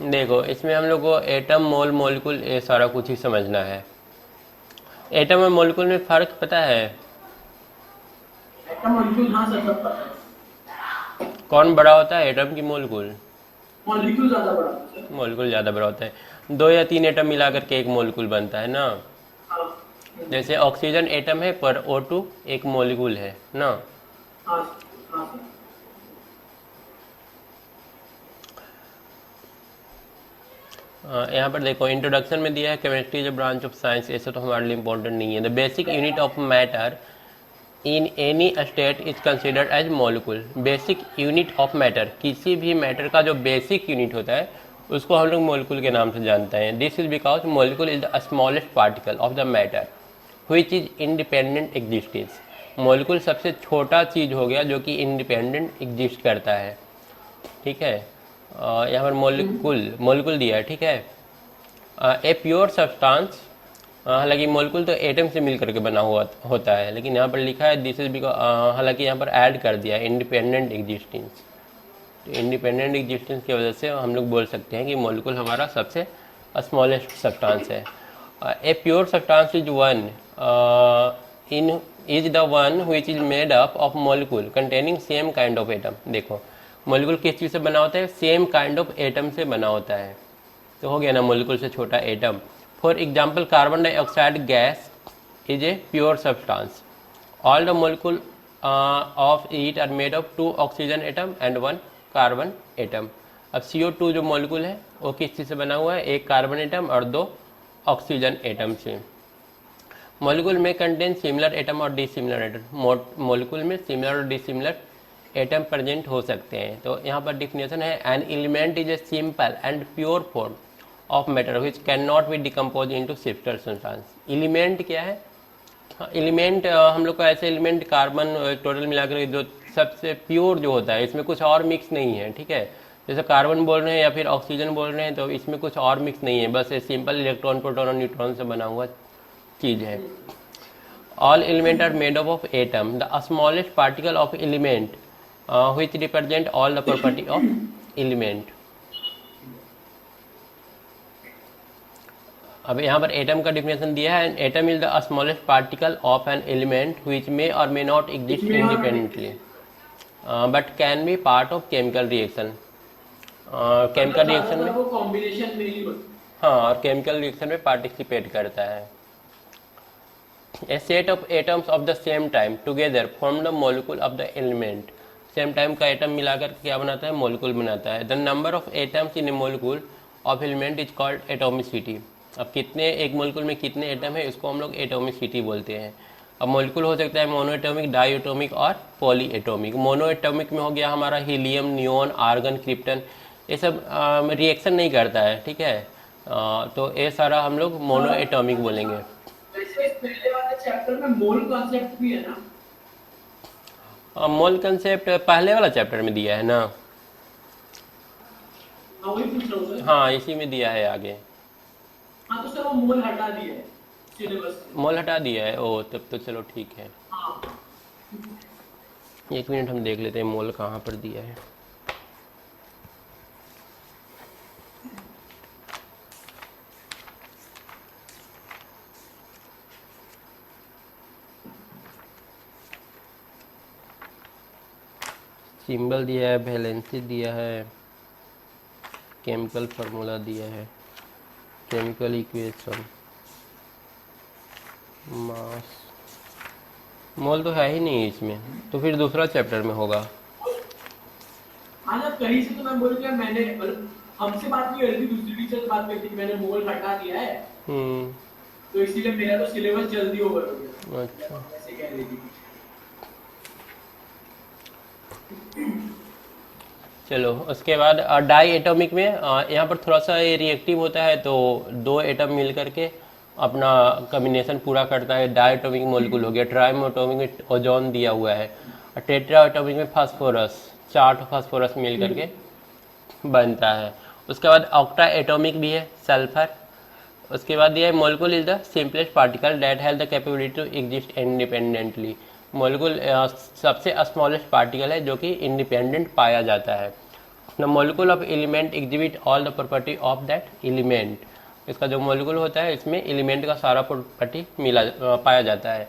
देखो इसमें हम लोग को एटम मोल मोलिकुल ये सारा कुछ ही समझना है। एटम और मोलिकुल में फ़र्क पता है? एटम मॉलिक्यूल, हाँ सर, सब पता है। कौन बड़ा होता है, एटम की मोलिकुल? मॉलिक्यूल ज्यादा बड़ा है सर। मोलिकुल ज़्यादा बड़ा होता है। 2 या 3 एटम मिला करके एक मोलिकुल बनता है ना। हाँ। जैसे ऑक्सीजन एटम है पर O2 एक मोलिकुल है ना। हाँ हाँ सर। यहाँ पर देखो इंट्रोडक्शन में दिया है chemistry is a branch of science, ऐसे तो हमारे लिए इंपॉर्टेंट नहीं है। The basic unit of matter in any state is considered as molecule. Basic unit of matter, किसी भी मैटर का जो बेसिक यूनिट होता है उसको हम लोग मोलिकुल के नाम से जानते हैं। This is because molecule is the smallest particle of the matter which is independent existence. Molecule सबसे छोटा चीज़ हो गया जो कि इंडिपेंडेंट एग्जिस्ट करता है। ठीक है, यहाँ पर मोलिकुल मोलिकुल दिया है। ठीक है, ए प्योर सब्सटेंस, हालांकि मोलिकुल तो एटम से मिल करके बना हुआ होता है, लेकिन यहाँ पर लिखा है दिस इज बिकॉज, हालांकि यहाँ पर ऐड कर दिया है इंडिपेंडेंट एग्जिस्टेंस। तो इंडिपेंडेंट एग्जिस्टेंस की वजह से हम लोग बोल सकते हैं कि मोलिकुल हमारा सबसे स्मॉलेस्ट सब्सटेंस है। ए pure substance is one in is the one which is made up of molecule containing same kind of atom. देखो मोलिकुल किस चीज़ से बना होता है, सेम काइंड ऑफ एटम से बना होता है। तो हो गया ना मोलिकुल से छोटा atom. For example carbon dioxide gas is a pure substance. All the molecule of it are made of 2 oxygen atom and 1 carbon atom. अब CO2 जो मोलिकुल है वो किस चीज़ से बना हुआ है, 1 कार्बन एटम और 2 ऑक्सीजन एटम से। मोलिकुल में कंटेन सिमिलर एटम और डिसिमिलर एटम। मोलिकुल में सिमिलर और डिसिमिलर एटम प्रेजेंट हो सकते हैं। तो यहाँ पर डिफिनेशन है an element is a simple and pure form of matter which can not be decompose into shifter substance. Element क्या है? एलिमेंट हम लोग को ऐसे एलिमेंट कार्बन टोटल मिलाकर जो सबसे प्योर जो होता है, इसमें कुछ और मिक्स नहीं है। ठीक है, जैसे कार्बन बोल रहे हैं या फिर ऑक्सीजन बोल रहे हैं तो इसमें कुछ और मिक्स नहीं है, बस ये सिंपल इलेक्ट्रॉन प्रोटॉन और न्यूट्रॉन से बना हुआ चीज़ है। All element are made up of atom, the smallest particle of element which represent all the property of element। अब यहाँ पर एटम का डिफिनेशन दिया है, atom is the smallest particle of an element which may or may not exist इसमें or independently but can be part of chemical reaction. मतलब chemical reaction ज्यादातर में, वो कॉम्बिनेशन में ही होता हाँ, और केमिकल रिएक्शन में पार्टिसिपेट करता है। A set of atoms of the same time together form the molecule of the element. Same time का एटम मिलाकर क्या बनाता है, मोलिकुल बनाता है। The number of atoms in a molecule of element is called atomicity. अब कितने, एक मोलिकुल में कितने एटम है, इसको हम लोग एटोमिसिटी बोलते हैं। अब मोलिकुल हो सकता है मोनो एटॉमिक, डाई एटॉमिक और पॉली एटॉमिक। मोनो एटॉमिक में हो गया हमारा हीलियम, नियोन, आर्गन, क्रिप्टन, ये सब रिएक्शन नहीं करता है। ठीक है, तो ये सारा हम लोग मोनो एटॉमिक बोलेंगे। है। वैसे इस पहले वाले चैप्टर में मोल कॉन्सेप्ट भी है ना? मोल कंसेप्ट पहले वाला चैप्टर में दिया है ना। हाँ वही पूछ रहा हूँ सर। हाँ, इसी में दिया है आगे। हाँ तो सर वो मोल हटा दिया है सिलेबस से। मोल हटा दिया है, ओ तब तो चलो ठीक है। हाँ। 1 मिनट हम देख लेते हैं मोल कहाँ पर दिया है। सिंबल दिया है, वैलेंसी दिया है, केमिकल फार्मूला दिया है, केमिकल इक्वेशन, मास। मोल तो है ही नहीं इसमें, तो फिर दूसरा चैप्टर में होगा। हाँ जब कहीं से तो मैं बोल गया, मैंने मतलब हमसे बात नहीं हो रही थी, दूसरी टीचर से बात कर थी कि मैंने मोल हटा दिया है, हम्म, तो इसीलिए मेरा तो सिलेबस जल्दी ओवर हो गया। अच्छा। ऐसे कह रही थी। चलो उसके बाद डाई एटॉमिक में यहाँ पर थोड़ा सा ये रिएक्टिव होता है, तो 2 एटम मिल करके अपना कम्बिनेशन पूरा करता है। डाई एटॉमिक मोलिकुल हो गया। ट्राई एटॉमिक में ओजोन दिया हुआ है। और टेट्रा एटॉमिक में फास्फोरस, 4 फास्फोरस मिल करके बनता है। उसके बाद ऑक्टा एटॉमिक भी है, सल्फर। उसके बाद दिया है molecule is the simplest particle that has the capability to exist independently. Molecule सबसे स्मॉलेस्ट पार्टिकल है जो कि इंडिपेंडेंट पाया जाता है। The molecule of element exhibit all the property of that element. इसका जो मॉलिक्यूल होता है इसमें एलिमेंट का सारा प्रॉपर्टी पाया जाता है।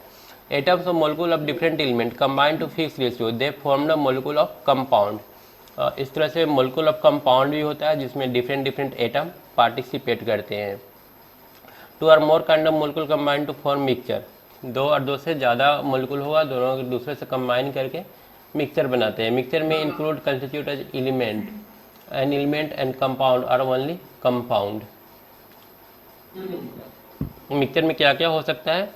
Atoms of molecule of different element combine to fix ratio they form the molecule of compound. इस तरह से मॉलिक्यूल ऑफ कंपाउंड भी होता है जिसमें डिफरेंट डिफरेंट एटम पार्टिसिपेट करते हैं। Two or more kind of molecule combine to form mixture. दो और दो से ज़्यादा मॉलिक्यूल होगा, दोनों एक दूसरे से कंबाइन करके मिक्सचर बनाते हैं। मिक्सचर में include constitute as element, an element and compound or only compound. Mixture में क्या क्या हो सकता है?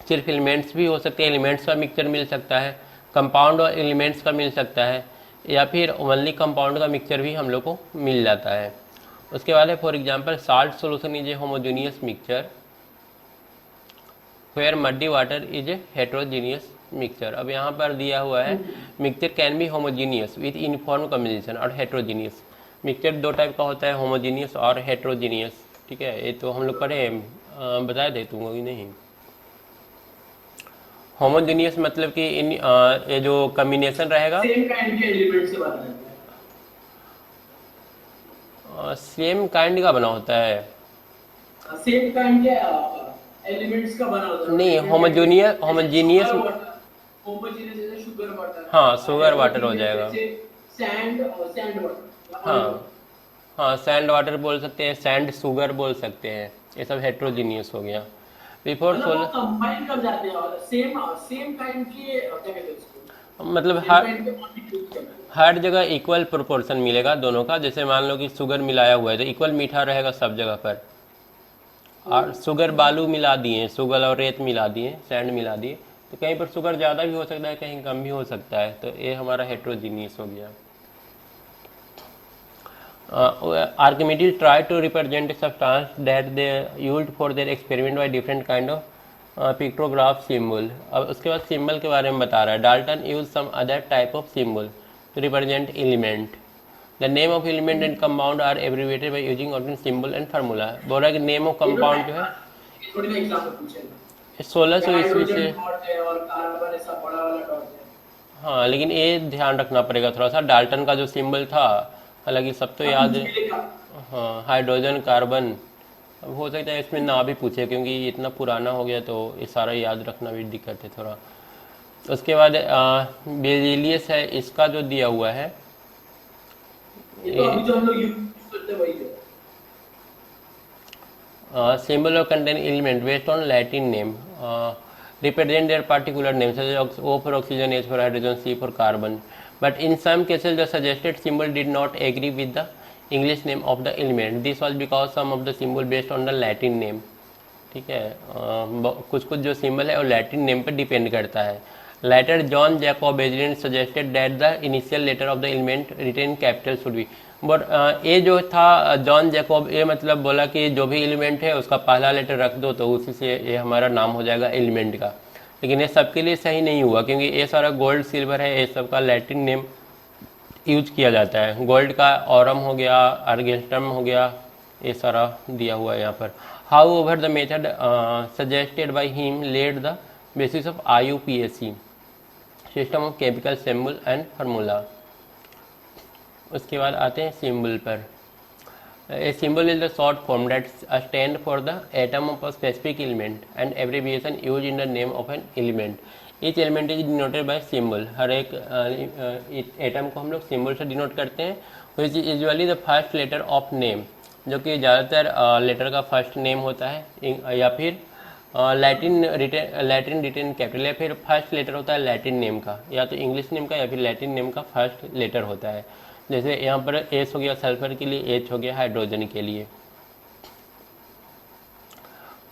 सिर्फ एलिमेंट्स भी हो सकते हैं, एलिमेंट्स का मिक्सचर मिल सकता है, कंपाउंड और एलिमेंट्स का मिल सकता है, या फिर ओनली कंपाउंड का मिक्सचर भी हम लोग को मिल जाता है। उसके बाद है for example salt solution is a homogeneous mixture where muddy water is a heterogeneous mixture. अब यहाँ पर दिया हुआ है mixture can be homogeneous with uniform combination और हेट्रोजीनियस। मिक्सचर दो टाइप का होता है, होमोजीनियस और हेट्रोजीनियस। ठीक है, ये तो हम लोग पढ़े, बता दे दूंगा कि नहीं। होमोजीनियस मतलब कि इन ये जो कम्बिनेशन रहेगा सेम काइंड के एलिमेंट से बना है, सेम काइंड का बना होता है। सेम काइंड के एलिमेंट्स का बना होता है। नहीं, होमोजीनियस होमोजेनियस जैसे शुगर वाटर, हाँ शुगर वाटर हो जाएगा। सैंड वाटर, हाँ हाँ, सैंड वाटर बोल सकते हैं, सैंड शुगर बोल सकते हैं, ये सब हेट्रोजीनियस हो गया। बिफोर सोलर कंबाइन कर जाते हैं और सेम काइंड के क्या कहते हैं इसको, मतलब हर जगह इक्वल प्रोपोर्शन मिलेगा दोनों का। जैसे मान लो कि शुगर मिलाया हुआ है तो इक्वल मीठा रहेगा सब जगह पर। और शुगर बालू मिला दिए, शुगर और रेत मिला दिए, सैंड मिला दिए, तो कहीं पर शुगर ज़्यादा भी हो सकता है, कहीं कम भी हो सकता है। तो ये हमारा हेट्रोजीनियस हो गया। Archimedes tried to represent a substance that they used for their experiment by different kind of pictograph symbol। अब उसके बाद सिंबल के बारे में बता रहा है। Dalton use some other type of symbol to represent element. The name of element and compound are abbreviated by using ordinary symbol and formula. बोल रहा है कि नेम ऑफ कंपाउंड जो है थोड़ी ना एग्जांपल पूछेगा, 1600 ईस्वी से। डॉट है और कार्बन ऐसा बड़ा वाला डॉट है। हाँ, लेकिन ये ध्यान रखना पड़ेगा थोड़ा सा, डाल्टन का जो सिंबल था, हालांकि सब तो याद है। हाँ, हाइड्रोजन कार्बन। अब हो सकता है इसमें ना भी पूछे क्योंकि इतना पुराना हो गया तो ये सारा याद रखना भी दिक्कत है थोड़ा। उसके बाद बेरिलियस है, इसका जो दिया हुआ है ये तो अभी जो हम लोग यूज करते हैं वही है। symbol of contain element based on Latin name represent their particular name, such as O for oxygen, H for hydrogen, C for carbon. But in some cases, the suggested symbol did not agree with the English name of the element. This was because some of the symbol based on the Latin name. ठीक है, कुछ कुछ जो symbol है वो Latin name पर depend करता है। Later, John Jacob Beijing suggested that the initial letter of the element written capital should be। But ये जो था जॉन जैकब, ये मतलब बोला कि जो भी एलिमेंट है उसका पहला लेटर रख दो तो उसी से ये हमारा नाम हो जाएगा एलिमेंट का। लेकिन ये सबके लिए सही नहीं हुआ क्योंकि ये सारा गोल्ड सिल्वर है, ये सब का लैटिन नेम यूज किया जाता है। गोल्ड का ऑरम हो गया, अर्गेस्टम हो गया, ये सारा दिया हुआ है यहाँ पर। However the method suggested by him led the basis of IUPAC system of chemical symbol and formula. उसके बाद आते हैं सिंबल पर। A symbol is the short form that stand for the atom of a specific element and abbreviation use in the name of an element. Each element is denoted by symbol. हर एक atom को हम लोग symbol से denote करते हैं, which is usually the first letter of name, जो कि ज़्यादातर लेटर का फर्स्ट नेम होता है, या फिर लैटिन रिटेन कैपिटल, या फिर फर्स्ट लेटर होता है लैटिन नेम का, या तो इंग्लिश नेम का या फिर लैटिन नेम का फर्स्ट लेटर होता है। जैसे यहाँ पर एस हो गया सल्फर के लिए, एच हो गया हाइड्रोजन के लिए।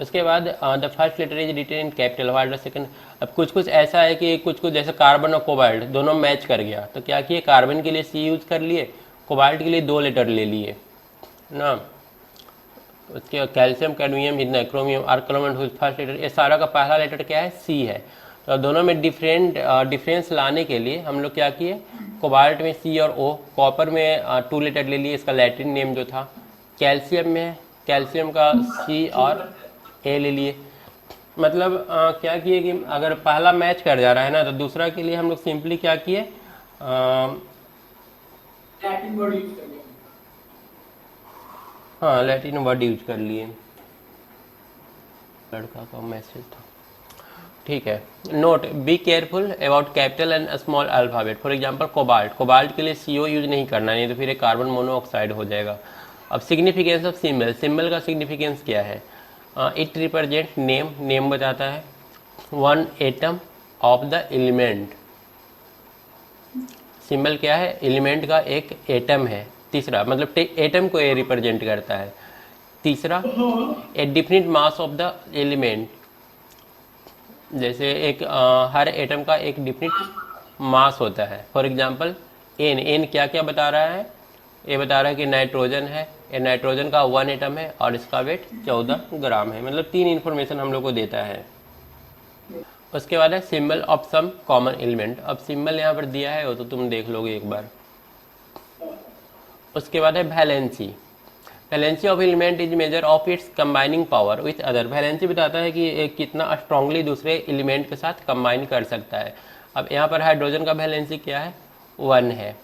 उसके बाद the first letter is written in capital while the second. अब कुछ कुछ ऐसा है कि कुछ कुछ जैसे कार्बन और कोबाल्ट दोनों मैच कर गया तो क्या किए, कार्बन के लिए सी यूज कर लिए, कोबाल्ट के लिए 2 लेटर ले लिए ना। उसके कैल्शियम, कैडमियम, क्रोमियम, आर्कलोमेंट हुई फर्स्ट लेटर, ये सारा का पहला लेटर क्या है, सी है। तो दोनों में डिफरेंस लाने के लिए हम लोग क्या किए, कोबाल्ट में सी और ओ, कॉपर में 2 लेटर ले लिए, इसका लैटिन नेम जो था। कैल्शियम में कैल्शियम का सी और ए ले लिए। मतलब क्या किए कि अगर पहला मैच कर जा रहा है ना तो दूसरा के लिए हम लोग सिंपली क्या किए, लैटिन वर्ड यूज कर लिया। हाँ लैटिन वर्ड यूज कर लिए, लड़का का मैसेज था। ठीक है। Note, be careful about capital and small alphabet. For example cobalt, cobalt के लिए CO यूज नहीं करना, नहीं तो फिर एक कार्बन मोनोऑक्साइड हो जाएगा। अब सिग्निफिकेंस ऑफ सिंबल, सिंबल का सिग्निफिकेंस क्या है? इट रिप्रेजेंट नेम, नेम बताता है। One atom of the element, symbol क्या है? एलिमेंट का एक एटम है। तीसरा मतलब एटम को ये रिप्रेजेंट करता है। तीसरा, a definite mass of the element, जैसे एक हर एटम का एक डिफिनिट मास होता है। फॉर एग्जांपल एन, एन क्या क्या बता रहा है? ये बता रहा है कि नाइट्रोजन है, ये नाइट्रोजन का 1 एटम है और इसका वेट 14 ग्राम है। मतलब 3 इन्फॉर्मेशन हम लोग को देता है। उसके बाद है symbol of some common element. अब सिंबल यहाँ पर दिया है वो तो तुम देख लोगे एक बार। उसके बाद है valency, valency of element is measure of its combining power with other. Valency बताता है कि एक कितना स्ट्रांगली दूसरे एलिमेंट के साथ कंबाइन कर सकता है। अब यहाँ पर हाइड्रोजन का वैलेंसी क्या है? 1 है।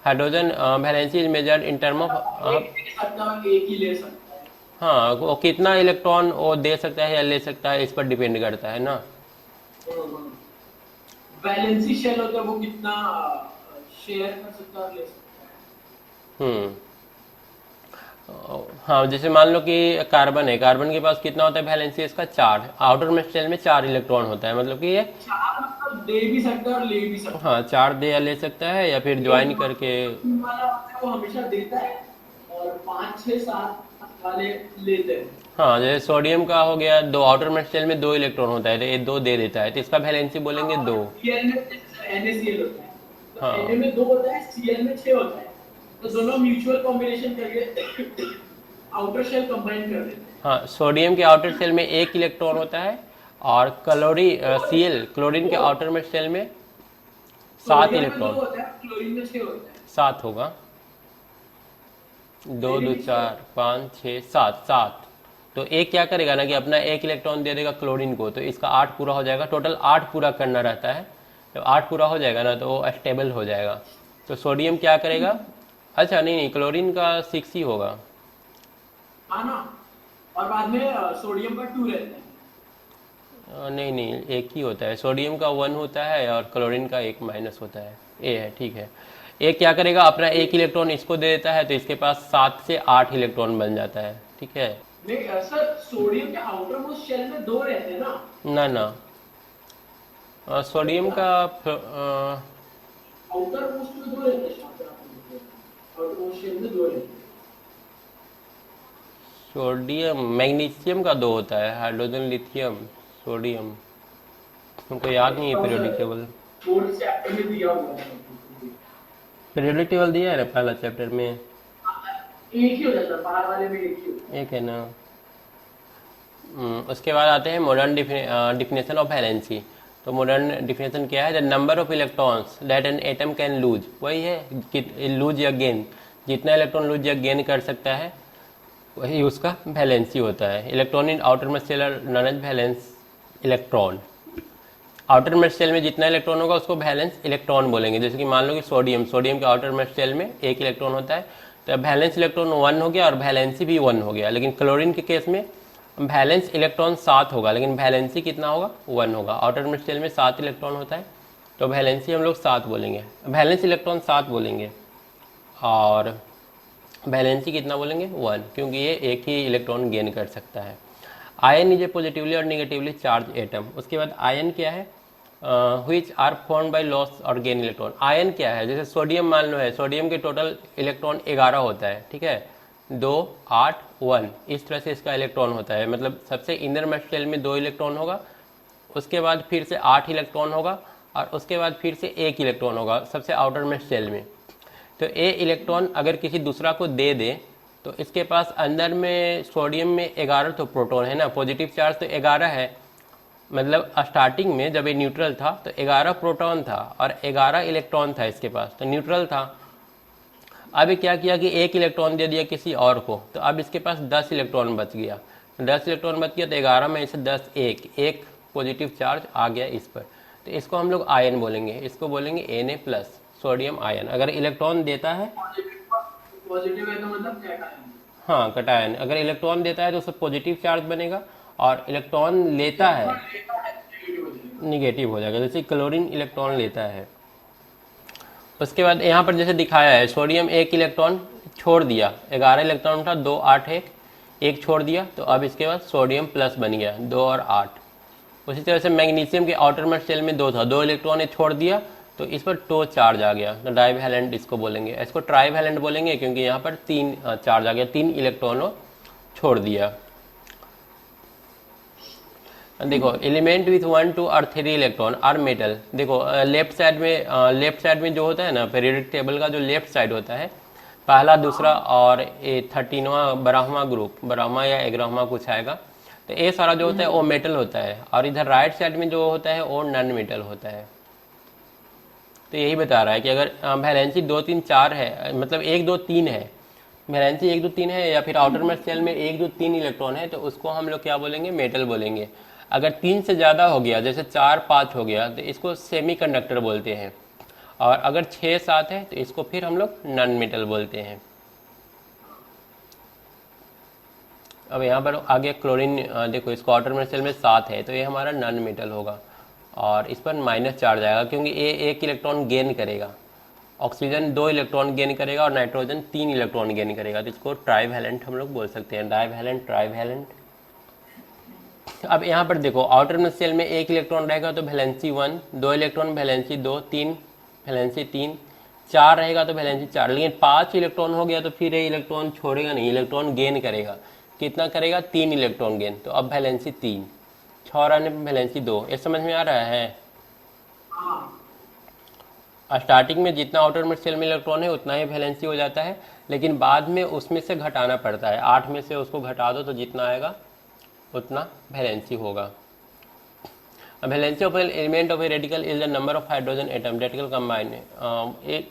Hydrogen valency is measured in term of, एक ही ले सकता है। हाँ वो कितना इलेक्ट्रॉन वो दे सकता है या ले सकता है, इस पर डिपेंड करता है ना। वैलेंसी शेल होता है वो कितना शेयर कर सकता है और ले सकता है। हाँ जैसे मान लो कि कार्बन है, कार्बन के पास कितना होता है वैलेंसी इसका? 4। आउटर में शेल में 4 इलेक्ट्रॉन होता है, मतलब कि ये 4 मतलब दे भी सकता है और ले भी सकता है। हाँ 4 दे या ले सकता है या फिर ज्वाइन करके। वाला होता है वो हमेशा देता है और 5 6 7 वाले लेते हैं। हाँ जैसे सोडियम का हो गया, 2 आउटर में शेल में 2 इलेक्ट्रॉन होता है तो ये 2 दे देता है, तो इसका वैलेंसी बोलेंगे 2। Cl में NaCl होता है, तो हाँ। Na में 2 होता है, Cl में 6 होता है, तो दोनों म्यूचुअल कॉम्बिनेशन करके आउटर शेल कंबाइन कर देते हैं। हाँ सोडियम के आउटर शेल में 1 इलेक्ट्रॉन होता है और Cl, क्लोरीन के आउटर में शेल में 7 इलेक्ट्रॉन होता है, क्लोरीन में 6 होता है। 7 होगा। 2 2 4 5 6 7, 7। तो एक क्या करेगा ना कि अपना 1 इलेक्ट्रॉन दे देगा क्लोरीन को, तो इसका 8 पूरा हो जाएगा। टोटल 8 पूरा करना रहता है, तो 8 पूरा हो जाएगा ना तो वो स्टेबल हो जाएगा। तो सोडियम क्या करेगा? अच्छा नहीं, क्लोरीन का 6 ही होगा। हाँ ना, और बाद में सोडियम का 2 रहता है। नहीं, एक ही होता है। सोडियम का 1 होता है और क्लोरीन का 1 माइनस होता है। ए है, ठीक है। एक क्या करेगा? अपना 1 इलेक्ट्रॉन इसको दे देता है, तो इसके पास 7 से 8 इलेक्ट्रॉन बन जाता है। ठीक है। नहीं सर, सोडियम के आउटर मोस्ट शेल में 2 रहते हैं ना? ना सोडियम का आउटर मोस्ट में 2 रहते हैं, आउटर मोस्ट शेल में 2 रहते हैं। सोडियम, मैग्नीशियम का 2 होता है, हाइड्रोजन, लिथियम, सोडियम। हमको याद नहीं है पीरियोडिक टेबल। फोर्थ चैप्टर में दिया हुआ है। पीरियोडिक टेबल दिया है ना पहला चैप्टर में? एक ही हो जाता है, बाहर वाले में एक ही होता है। एक है ना। उसके बाद आते हैं मॉडर्न डिफिनेशन ऑफ वैलेंसी। तो मॉडर्न डिफिनेशन क्या है? The number of electrons that an atom can lose, वही है कि लूज या गेन, जितना इलेक्ट्रॉन लूज या गेन कर सकता है वही उसका वैलेंसी होता है। Electron in outermost shell are known as valence electron. Outermost shell में जितना इलेक्ट्रॉन होगा उसको वैलेंस इलेक्ट्रॉन बोलेंगे। जैसे कि मान लो कि सोडियम, सोडियम के आउटर मोस्ट शेल में 1 इलेक्ट्रॉन होता है, तो वैलेंस इलेक्ट्रॉन 1 हो गया और वैलेंसी भी 1 हो गया। लेकिन क्लोरीन के केस में वैलेंस इलेक्ट्रॉन 7 होगा, लेकिन वैलेंसी कितना होगा? 1 होगा। आउटर मोस्ट शेल में 7 इलेक्ट्रॉन होता है, तो वैलेंसी हम लोग 7 बोलेंगे, वैलेंस इलेक्ट्रॉन 7 बोलेंगे, और वैलेंसी कितना बोलेंगे? 1, क्योंकि ये एक ही इलेक्ट्रॉन गेन कर सकता है। आयन इज ए पॉजिटिवली और निगेटिवली चार्ज एटम। उसके बाद आयन क्या है? Which are form by loss और गेन इलेक्ट्रॉन। आयन क्या है? जैसे सोडियम मान लो है, सोडियम के टोटल इलेक्ट्रॉन 11 होता है, ठीक है, 2 8 1, इस तरह से इसका इलेक्ट्रॉन होता है। मतलब सबसे इनर मोस्ट शेल में 2 इलेक्ट्रॉन होगा, उसके बाद फिर से 8 इलेक्ट्रॉन होगा, और उसके बाद फिर से 1 इलेक्ट्रॉन होगा सबसे आउटर मोस्ट शेल में। तो ए इलेक्ट्रॉन अगर किसी दूसरा को दे दे तो इसके पास अंदर में सोडियम में 11 तो प्रोटॉन है ना, पॉजिटिव चार्ज तो 11 है। मतलब स्टार्टिंग में जब ये न्यूट्रल था तो 11 प्रोटॉन था और 11 इलेक्ट्रॉन था इसके पास, तो न्यूट्रल था। अब क्या किया कि 1 इलेक्ट्रॉन दे दिया किसी और को, तो अब इसके पास 10 इलेक्ट्रॉन बच गया। 10 इलेक्ट्रॉन बच गया तो 11 में से 10 एक पॉजिटिव चार्ज आ गया इस पर, तो इसको हम लोग आयन बोलेंगे। इसको बोलेंगे Na+। Sodium ion. अगर इलेक्ट्रॉन देता है, पॉजिटिव है तो मतलब कैटायन। हाँ कटायन, अगर इलेक्ट्रॉन देता है तो उससे पॉजिटिव चार्ज बनेगा, और इलेक्ट्रॉन लेता है लेता है नेगेटिव हो जाएगा। निगेटिव हो जाएगा। जैसे क्लोरीन इलेक्ट्रॉन लेता है। उसके बाद यहाँ पर जैसे दिखाया है, सोडियम एक इलेक्ट्रॉन छोड़ दिया, 11 इलेक्ट्रॉन था, 2 8 एक छोड़ दिया, तो अब इसके बाद सोडियम प्लस बन गया, 2 और 8। उसी तरह से मैग्नीशियम के आउटरमोस्ट शेल में 2 था, 2 इलेक्ट्रॉन छोड़ दिया, तो इस पर 2 चार्ज आ गया, तो डाइवैलेंट इसको बोलेंगे। इसको ट्राइवैलेंट बोलेंगे क्योंकि यहाँ पर 3 चार्ज आ गया, 3 इलेक्ट्रॉनों छोड़ दिया। देखो एलिमेंट विथ 1 2 और 3 इलेक्ट्रॉन आर मेटल। देखो लेफ्ट साइड में जो होता है ना, पीरियोडिक टेबल का जो लेफ्ट साइड होता है, पहला दूसरा और ये 13वां 12वां ग्रुप, 12वां या 11वां कुछ आएगा, तो ये सारा जो होता है वो मेटल होता है, और इधर राइट साइड में जो होता है वो नॉन मेटल होता है। तो यही बता रहा है कि अगर वैलेंसी 2 3 4 है, मतलब 1 2 3 है, वैलेंसी 1 2 3 है, या फिर आउटर मोस्ट शेल में 1 2 3 इलेक्ट्रॉन है, तो उसको हम लोग क्या बोलेंगे, मेटल बोलेंगे। अगर 3 से ज़्यादा हो गया, जैसे 4 5 हो गया, तो इसको सेमीकंडक्टर बोलते हैं, और अगर 6 7 है तो इसको फिर हम लोग नॉन मेटल बोलते हैं। अब यहाँ पर आगे क्लोरीन, देखो इसको आउटर मोस्ट शेल में 7 है, तो ये हमारा नॉन मेटल होगा, और इस पर माइनस चार्ज आएगा क्योंकि ये 1 इलेक्ट्रॉन गेन करेगा। ऑक्सीजन 2 इलेक्ट्रॉन गेन करेगा और नाइट्रोजन 3 इलेक्ट्रॉन गेन करेगा, तो इसको ट्राइवैलेंट हम लोग बोल सकते हैं, डाइवैलेंट ट्राइवैलेंट। अब यहाँ पर देखो आउटर मोस्ट शेल में 1 इलेक्ट्रॉन रहेगा तो वैलेंसी 1, 2 इलेक्ट्रॉन वैलेंसी 2, 3 वैलेंसी 3, 4 रहेगा तो वैलेंसी 4, लेकिन 5 इलेक्ट्रॉन हो गया तो फिर ये इलेक्ट्रॉन छोड़ेगा नहीं, इलेक्ट्रॉन गेन करेगा। कितना करेगा, 3 इलेक्ट्रॉन गेन, तो अब वैलेंसी 3, 6 रहने पर वैलेंसी 2। ये समझ में आ रहा है? स्टार्टिंग में जितना आउटर मोस्ट शेल में इलेक्ट्रॉन है उतना ही वैलेंसी हो जाता है, लेकिन बाद में उसमें से घटाना पड़ता है, 8 में से उसको घटा दो तो जितना आएगा उतना वैलेंसी होगा। Valency of an element of A radical is the number of hydrogen atom that can combine.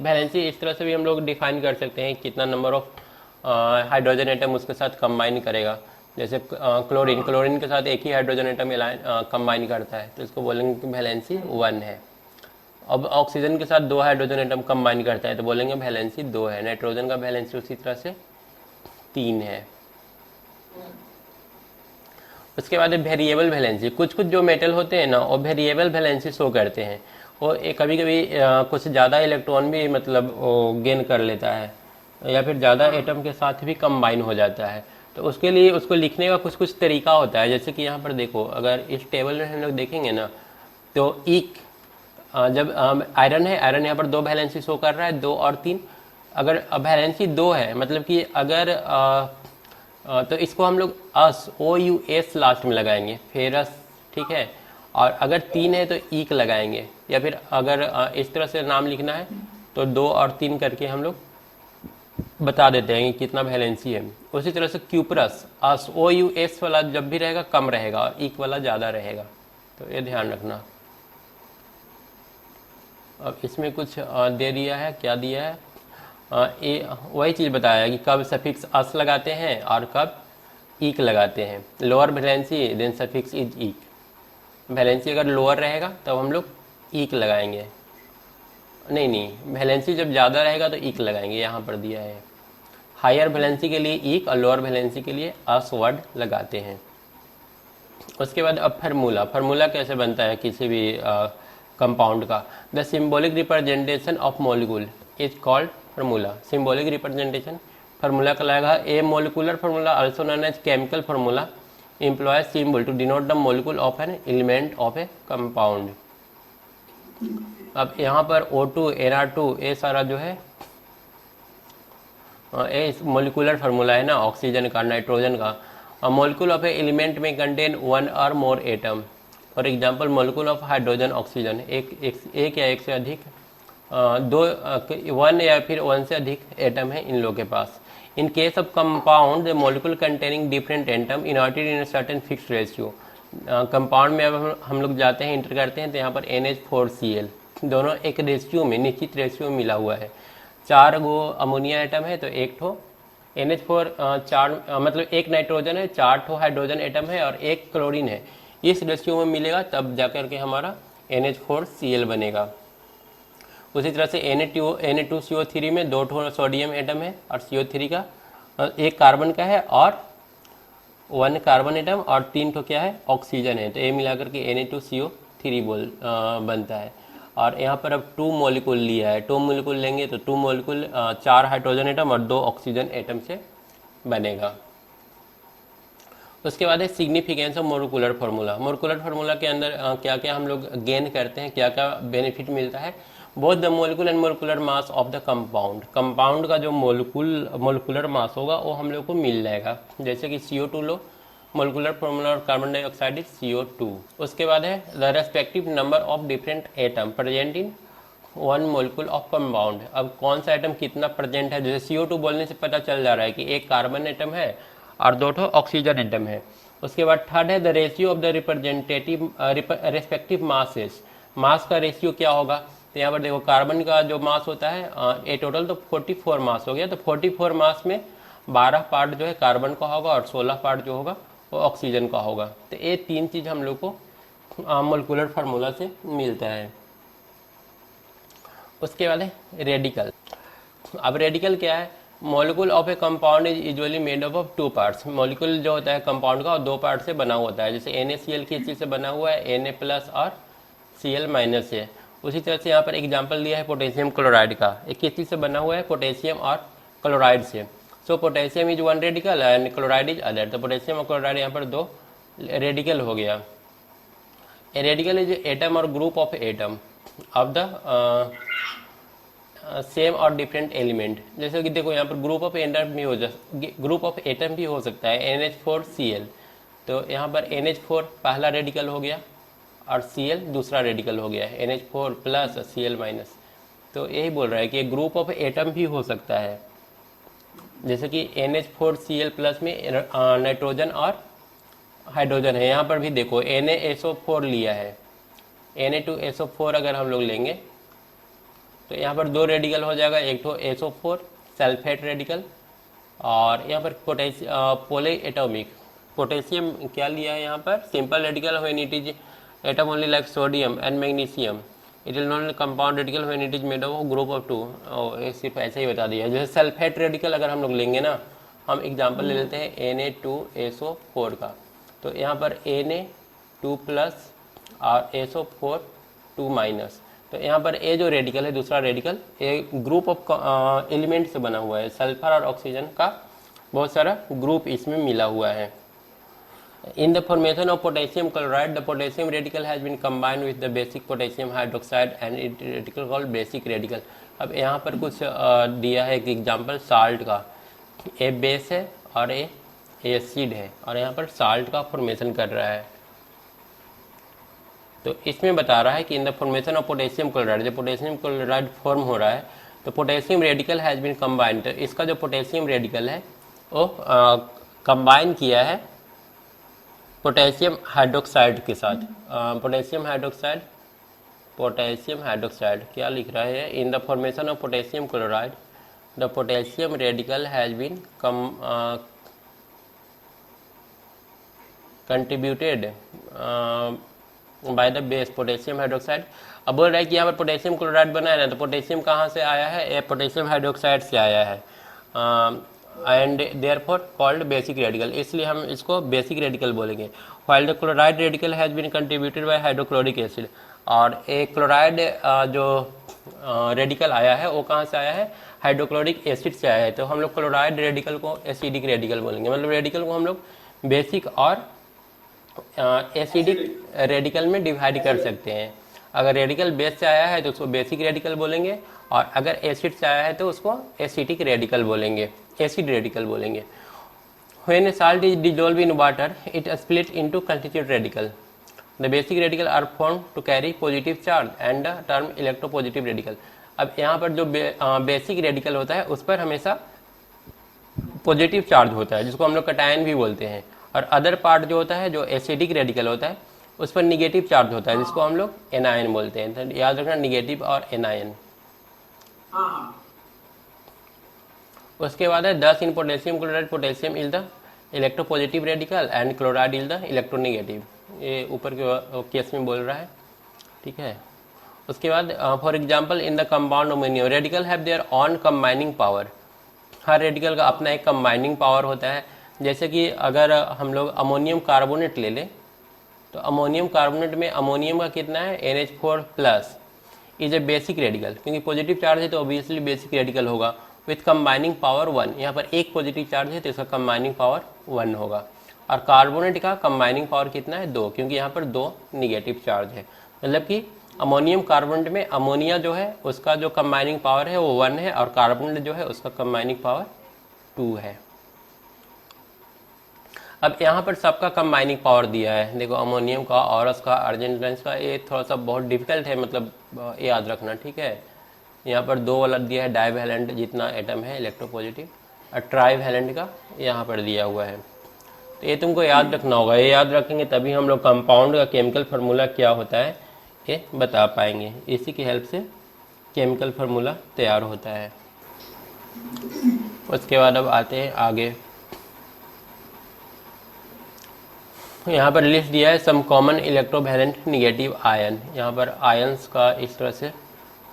Valency इस तरह से भी हम लोग डिफाइन कर सकते हैं, कितना नंबर ऑफ हाइड्रोजन एटम उसके साथ कंबाइन करेगा। जैसे क्लोरीन के साथ एक ही हाइड्रोजन एटम कंबाइन करता है, तो इसको बोलेंगे कि वैलेंसी 1 है। अब ऑक्सीजन के साथ 2 हाइड्रोजन एटम कंबाइन करता है तो बोलेंगे वैलेंसी 2 है। नाइट्रोजन का वैलेंसी उसी तरह से 3 है। उसके बाद वेरिएबल वैलेंसी, कुछ जो मेटल होते हैं ना वो वेरिएबल वैलेंसी शो करते हैं, वो कभी कभी कुछ ज़्यादा इलेक्ट्रॉन भी मतलब गेन कर लेता है, या फिर ज़्यादा एटम के साथ भी कंबाइन हो जाता है, तो उसके लिए उसको लिखने का कुछ तरीका होता है। जैसे कि यहाँ पर देखो, अगर इस टेबल में हम लोग देखेंगे ना, तो जब आयरन है, आयरन यहाँ पर 2 वैलेंसी शो कर रहा है, 2 और 3। अगर वैलेंसी 2 है, मतलब कि अगर तो इसको हम लोग OUS लास्ट में लगाएंगे, फेरस, ठीक है। और अगर 3 है तो ईक लगाएंगे, या फिर अगर इस तरह से नाम लिखना है तो 2 और 3 करके हम लोग बता देते हैं कि कितना वैलेंसी है। उसी तरह से क्यूपरस, OUS वाला जब भी रहेगा कम रहेगा और ईक वाला ज़्यादा रहेगा, तो ये ध्यान रखना। अब इसमें कुछ दे दिया है, क्या दिया है, ये वही चीज़ बताया है कि कब सफिक्स अस लगाते हैं और कब ईक लगाते हैं। Lower valency then suffix is ic, valency अगर लोअर रहेगा तब हम लोग ईक लगाएंगे, नहीं वैलेंसी जब ज़्यादा रहेगा तो ईक लगाएंगे, यहाँ पर दिया है। हायर वैलेंसी के लिए ईक और लोअर वैलेंसी के लिए अस वर्ड लगाते हैं। उसके बाद अब फार्मूला कैसे बनता है किसी भी कंपाउंड का। The symbolic representation of molecule is called formula. Symbolic representation formula कहलाएगा। A molecular formula also known as chemical formula employ symbol to denote the molecule of an element of a compound. अब यहाँ पर O2 NR2 ये सारा जो है ये molecular formula है ना, ऑक्सीजन का, नाइट्रोजन का। मॉलिक्यूल ऑफ ए एलिमेंट में कंटेन 1 और मोर atom. For example molecule of hydrogen oxygen, एक या एक से अधिक 1 या फिर 1 से अधिक एटम है इन लोगों के पास। In case of compound the molecule containing different atom united in certain fixed ratio. Compound में अब हम लोग जाते हैं, इंटर करते हैं, तो यहाँ पर NH4Cl दोनों एक रेशियो में, निश्चित रेशियो में मिला हुआ है। 4 गो अमोनिया एटम है तो 1 ठो NH4 मतलब 1 नाइट्रोजन है, 4 ठो हाइड्रोजन एटम है और 1 क्लोरीन है। इस रेशियो में मिलेगा तब जाकर के हमारा NH4Cl बनेगा। उसी तरह से Na2CO3 में 2 ठो सोडियम एटम है और CO3 का, एक कार्बन का है और 1 कार्बन एटम और 3 ठो क्या है, ऑक्सीजन है। तो ये मिलाकर के Na2CO3 बनता है। और यहाँ पर अब 2 मॉलिक्यूल लिया है, 2 मॉलिक्यूल लेंगे तो 2 मॉलिक्यूल 4 हाइड्रोजन एटम और 2 ऑक्सीजन एटम से बनेगा। उसके बाद है significance of molecular formula. Molecular formula के अंदर क्या क्या हम लोग गेन करते हैं, क्या क्या बेनिफिट मिलता है। Both the molecular and molecular mass of the compound, compound का जो मोलिकुलर मास होगा वो हम लोग को मिल जाएगा। जैसे कि CO2 लो, मोलिकुलर फार्मूला और कार्बन डाइऑक्साइड इज CO2। उसके बाद है the respective number of different atom present in 1 molecule of compound. अब कौन सा एटम कितना प्रेजेंट है, जैसे CO2 बोलने से पता चल जा रहा है कि एक कार्बन एटम है और 2 ठो ऑक्सीजन एटम है। उसके बाद थर्ड है the ratio of the representative respective masses, mass का रेशियो क्या होगा। तो यहाँ पर देखो कार्बन का जो मास होता है ए टोटल तो 44 मास हो गया, तो 44 मास में 12 पार्ट जो है कार्बन का होगा और 16 पार्ट जो होगा वो ऑक्सीजन का होगा। तो ये 3 चीज़ हम लोग को मोलिकुलर फार्मूला से मिलता है। उसके बाद है रेडिकल। अब रेडिकल क्या है, molecule of a compound is usually made up of 2 parts. Molecule जो होता है कंपाउंड का 2 पार्ट से बना होता है। जैसे NaCl किस चीज़ से बना हुआ है, Na+ और Cl- से। उसी तरह से यहाँ पर एग्जांपल दिया है पोटेशियम क्लोराइड का, एक किस चीज़ से बना हुआ है, पोटेशियम और क्लोराइड से। So potassium is 1 radical and chloride is other. तो पोटेशियम और क्लोराइड यहाँ पर 2 रेडिकल हो गया। A radical is atom or group of atom of the same or different element. जैसे कि देखो यहाँ पर ग्रुप ऑफ एटम भी हो सकता है, NH4Cl। तो यहाँ पर NH4 पहला रेडिकल हो गया और Cl दूसरा रेडिकल हो गया है, NH4+ Cl-। तो यही बोल रहा है कि ग्रुप ऑफ एटम भी हो सकता है। जैसे कि NH4Cl+ में नाइट्रोजन और हाइड्रोजन है। यहाँ पर भी देखो NaSO4 लिया है, Na2SO4 अगर हम लोग लेंगे तो यहाँ पर 2 रेडिकल हो जाएगा, एक तो SO4 सल्फेट रेडिकल और यहाँ पर पोली एटॉमिक पोटेशियम क्या लिया है, यहाँ पर simple radical when it is atom only like sodium and magnesium. It is not compound radical when it is made of group of 2। सिर्फ ऐसे ही बता दिया। जैसे सल्फेट रेडिकल अगर हम लोग लेंगे ना, हम एग्जाम्पल ले लेते हैं Na2SO4 का। तो यहाँ पर Na2+ और SO4 2-। तो यहाँ पर ए जो रेडिकल है, दूसरा radical, A group of element से बना हुआ है। सल्फर और ऑक्सीजन का बहुत सारा ग्रुप इसमें मिला हुआ है। In the formation of potassium chloride, the potassium radical has been combined with the basic potassium hydroxide and it radical called basic radical। अब यहाँ पर कुछ दिया है एक एग्जांपल साल्ट का, ए बेस है और ए एसिड है और यहाँ पर साल्ट का फॉर्मेशन कर रहा है। तो इसमें बता रहा है कि in the formation of potassium chloride, जब पोटेशियम क्लोराइड फॉर्म हो रहा है तो potassium radical has been combined. तो इसका जो पोटेशियम रेडिकल है वो कंबाइन किया है पोटेशियम हाइड्रोक्साइड के साथ। पोटेशियम हाइड्रोक्साइड क्या लिख रहा है, in the formation of potassium chloride the potassium radical has been contributed by the base potassium hydroxide. अब बोल रहा है कि यहाँ पर पोटेशियम क्लोराइड बना है ना, तो पोटेशियम कहाँ से आया है, ये पोटेशियम हाइड्रोक्साइड से आया है and therefore called basic radical, इसलिए हम इसको बेसिक रेडिकल बोलेंगे। While the chloride radical has been contributed by hydrochloric acid. और एक क्लोराइड जो रेडिकल आया है वो कहाँ से आया है, हाइड्रोक्लोरिक एसिड से आया है। तो हम लोग क्लोराइड रेडिकल को एसिडिक रेडिकल बोलेंगे। मतलब रेडिकल को हम लोग बेसिक और एसिडिक रेडिकल में डिवाइड कर सकते हैं। अगर रेडिकल बेस से आया है तो उसको बेसिक रेडिकल बोलेंगे और अगर एसिड से आया है तो उसको एसिडिक रेडिकल बोलेंगे, एसिड रेडिकल बोलेंगे। When a salt is dissolved in water, it splits into constituent radical. The basic radical are formed to carry positive charge and the term electropositive radical। अब यहाँ पर जो बेसिक रेडिकल होता है उस पर हमेशा पॉजिटिव चार्ज होता है जिसको हम लोग कटायन भी बोलते हैं, और अदर पार्ट जो होता है जो एसिडिक रेडिकल होता है उस पर निगेटिव चार्ज होता है जिसको हम लोग एनायन बोलते हैं। तो याद रखना निगेटिव और एनायन। उसके बाद है 10 in potassium chloride, potassium is the electropositive radical and chloride is the electronegative. ये ऊपर के केस में बोल रहा है, ठीक है। उसके बाद for example in the compound ammonium radical have their on combining power. Her radical का अपना एक कंबाइनिंग पावर होता है। जैसे कि अगर हम लोग अमोनियम कार्बोनेट ले लें तो अमोनियम कार्बोनेट में अमोनियम का कितना है NH4 plus is a basic radical, क्योंकि पॉजिटिव चार्ज है तो ऑब्वियसली बेसिक रेडिकल होगा विथ कंबाइनिंग पावर 1। यहाँ पर एक पॉजिटिव चार्ज है तो इसका कंबाइनिंग पावर 1 होगा। और कार्बोनेट का कंबाइनिंग पावर कितना है 2, क्योंकि यहाँ पर 2 निगेटिव चार्ज है। मतलब कि अमोनियम कार्बोनेट में अमोनिया जो है उसका जो कंबाइनिंग पावर है वो 1 है और कार्बोनेट जो है उसका कंबाइनिंग पावर 2 है। अब यहाँ पर सबका कंबाइनिंग पावर दिया है, देखो अमोनियम का, औरस का, अर्जेंटाइंस का। ये थोड़ा सा बहुत डिफिकल्ट है, मतलब याद रखना, ठीक है। यहाँ पर 2 वाला दिया है डाइवैलेंट जितना एटम है इलेक्ट्रोपॉजिटिव, और ट्राइवैलेंट का यहाँ पर दिया हुआ है। तो ये तुमको याद रखना होगा, ये याद रखेंगे तभी हम लोग कंपाउंड का केमिकल फार्मूला क्या होता है ये बता पाएंगे। इसी की हेल्प से केमिकल फार्मूला तैयार होता है। उसके बाद अब आते हैं आगे। यहाँ पर लिस्ट दिया है some common electrovalent negative ion. यहाँ पर आयंस का इस तरह से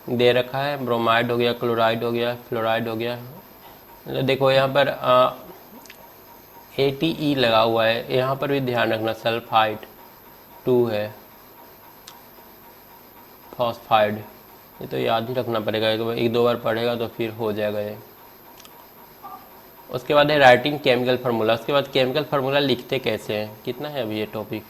दे रखा है, ब्रोमाइड हो गया, क्लोराइड हो गया, फ्लोराइड हो गया। तो देखो यहाँ पर ATE लगा हुआ है, यहाँ पर भी ध्यान रखना। सल्फाइड 2 है, फॉस्फाइड, ये तो याद ही रखना पड़ेगा, एक दो बार पढ़ेगा तो फिर हो जाएगा ये। उसके बाद है राइटिंग केमिकल फार्मूला। उसके बाद केमिकल फार्मूला लिखते कैसे हैं, कितना है अभी ये टॉपिक।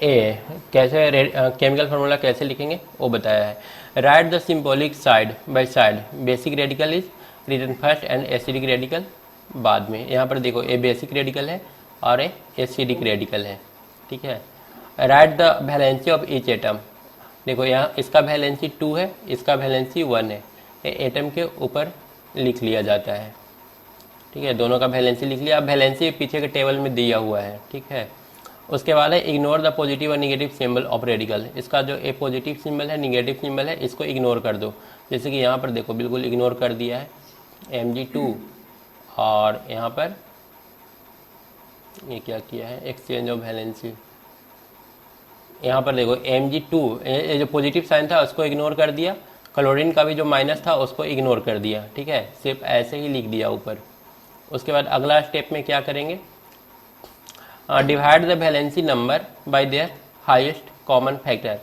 कैसे केमिकल फार्मूला कैसे लिखेंगे वो बताया है। Write the symbolic side by side, basic radical is written first and acidic radical बाद में। यहाँ पर देखो ये बेसिक रेडिकल है और ये एसिडिक रेडिकल है, ठीक है। Write the valency of each atom, देखो यहाँ इसका वैलेंसी 2 है, इसका वैलेंसी 1 है। ये एटम के ऊपर लिख लिया जाता है, ठीक है। दोनों का वैलेंसी लिख लिया। अब वैलेंसी पीछे के टेबल में दिया हुआ है, ठीक है। उसके बाद है इग्नोर द पॉजिटिव और निगेटिव सिंबल ऑफ रेडिकल। इसका जो ए पॉजिटिव सिंबल है, निगेटिव सिंबल है, इसको इग्नोर कर दो। जैसे कि यहाँ पर देखो बिल्कुल इग्नोर कर दिया है Mg2, और यहाँ पर ये क्या किया है, एक्सचेंज ऑफ वैलेंसी। यहाँ पर देखो Mg2 ये जो पॉजिटिव साइन था उसको इग्नोर कर दिया, क्लोरीन का भी जो माइनस था उसको इग्नोर कर दिया, ठीक है। सिर्फ ऐसे ही लिख दिया ऊपर। उसके बाद अगला स्टेप में क्या करेंगे, divide the valency number by their highest common factor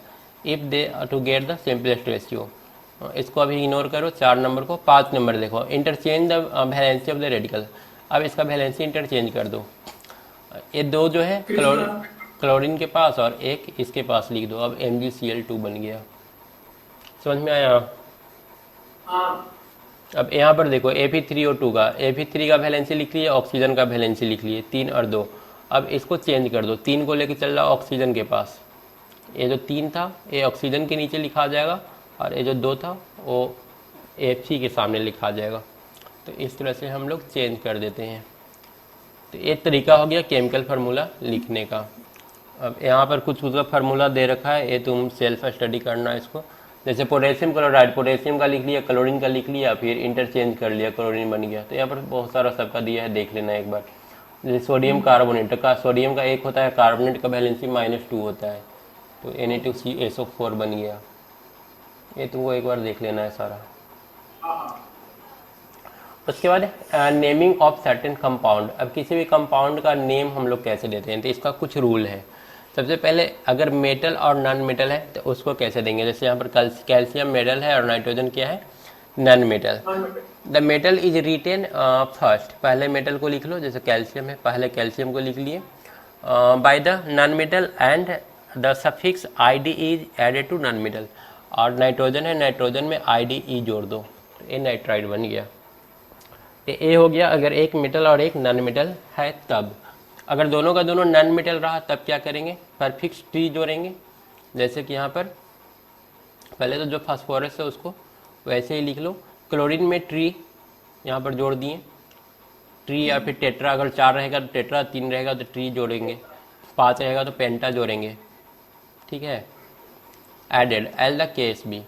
if they to get the simplest ratio. इसको अभी इग्नोर करो, 4 नंबर को। 5 नंबर देखो interchange the valency of the radical. अब इसका वैलेंसी इंटरचेंज कर दो। ये 2 जो है क्लोरीन के पास और एक इसके पास लिख दो। अब MgCl2 बन गया। समझ में आया। अब यहाँ पर देखो Fe3O2 का, Fe3 का वैलेंसी लिख लिए, ऑक्सीजन का वैलेंसी लिख लिए, 3 और 2। अब इसको चेंज कर दो, 3 को लेके चल रहा ऑक्सीजन के पास। ये जो 3 था ये ऑक्सीजन के नीचे लिखा जाएगा, और ये जो 2 था वो Fe के सामने लिखा जाएगा। तो इस तरह से हम लोग चेंज कर देते हैं। तो ये तरीका हो गया केमिकल फार्मूला लिखने का। अब यहाँ पर कुछ उसका फार्मूला दे रखा है, ये तुम सेल्फ स्टडी करना इसको। जैसे पोटेशियम क्लोराइड, पोटेशियम का लिख लिया, क्लोरीन का लिख लिया, फिर इंटरचेंज कर लिया, क्लोरीन बन गया। तो यहाँ पर बहुत सारा सबका दिया है, देख लेना एक बार। जैसे सोडियम कार्बोनेट का, सोडियम का 1 होता है, कार्बोनेट का वैलेंसी -2 होता है, तो Na2CSO4 बन गया। ये तुमको एक बार देख लेना है सारा। उसके बाद नेमिंग ऑफ सर्टेन कंपाउंड। अब किसी भी कंपाउंड का नेम हम लोग कैसे देते हैं, तो इसका कुछ रूल है। सबसे पहले अगर मेटल और नॉन मेटल है तो उसको कैसे देंगे। जैसे यहाँ पर कैल्शियम मेटल है और नाइट्रोजन क्या है, non metal. The metal is written first, पहले मेटल को लिख लो। जैसे कैल्शियम है, पहले कैल्शियम को लिख लिए। By the non metal and the suffix ID is added to non metal. और नाइट्रोजन है, नाइट्रोजन में IDE जोड़ दो, तो ये नाइट्राइड बन गया। ये हो गया अगर एक मेटल और एक नॉन मेटल है तब। अगर दोनों का दोनों नॉन मेटल रहा तब क्या करेंगे, परफिक्स ट्री जोड़ेंगे। जैसे कि यहाँ पर पहले तो जो फास्फोरस है उसको वैसे ही लिख लो। क्लोरीन में ट्री यहाँ पर जोड़ दिए, ट्री, या फिर टेट्रा। अगर 4 रहेगा तो टेट्रा, 3 रहेगा तो ट्री जोड़ेंगे, 5 रहेगा तो पेंटा जोड़ेंगे, ठीक है। Added l the case be,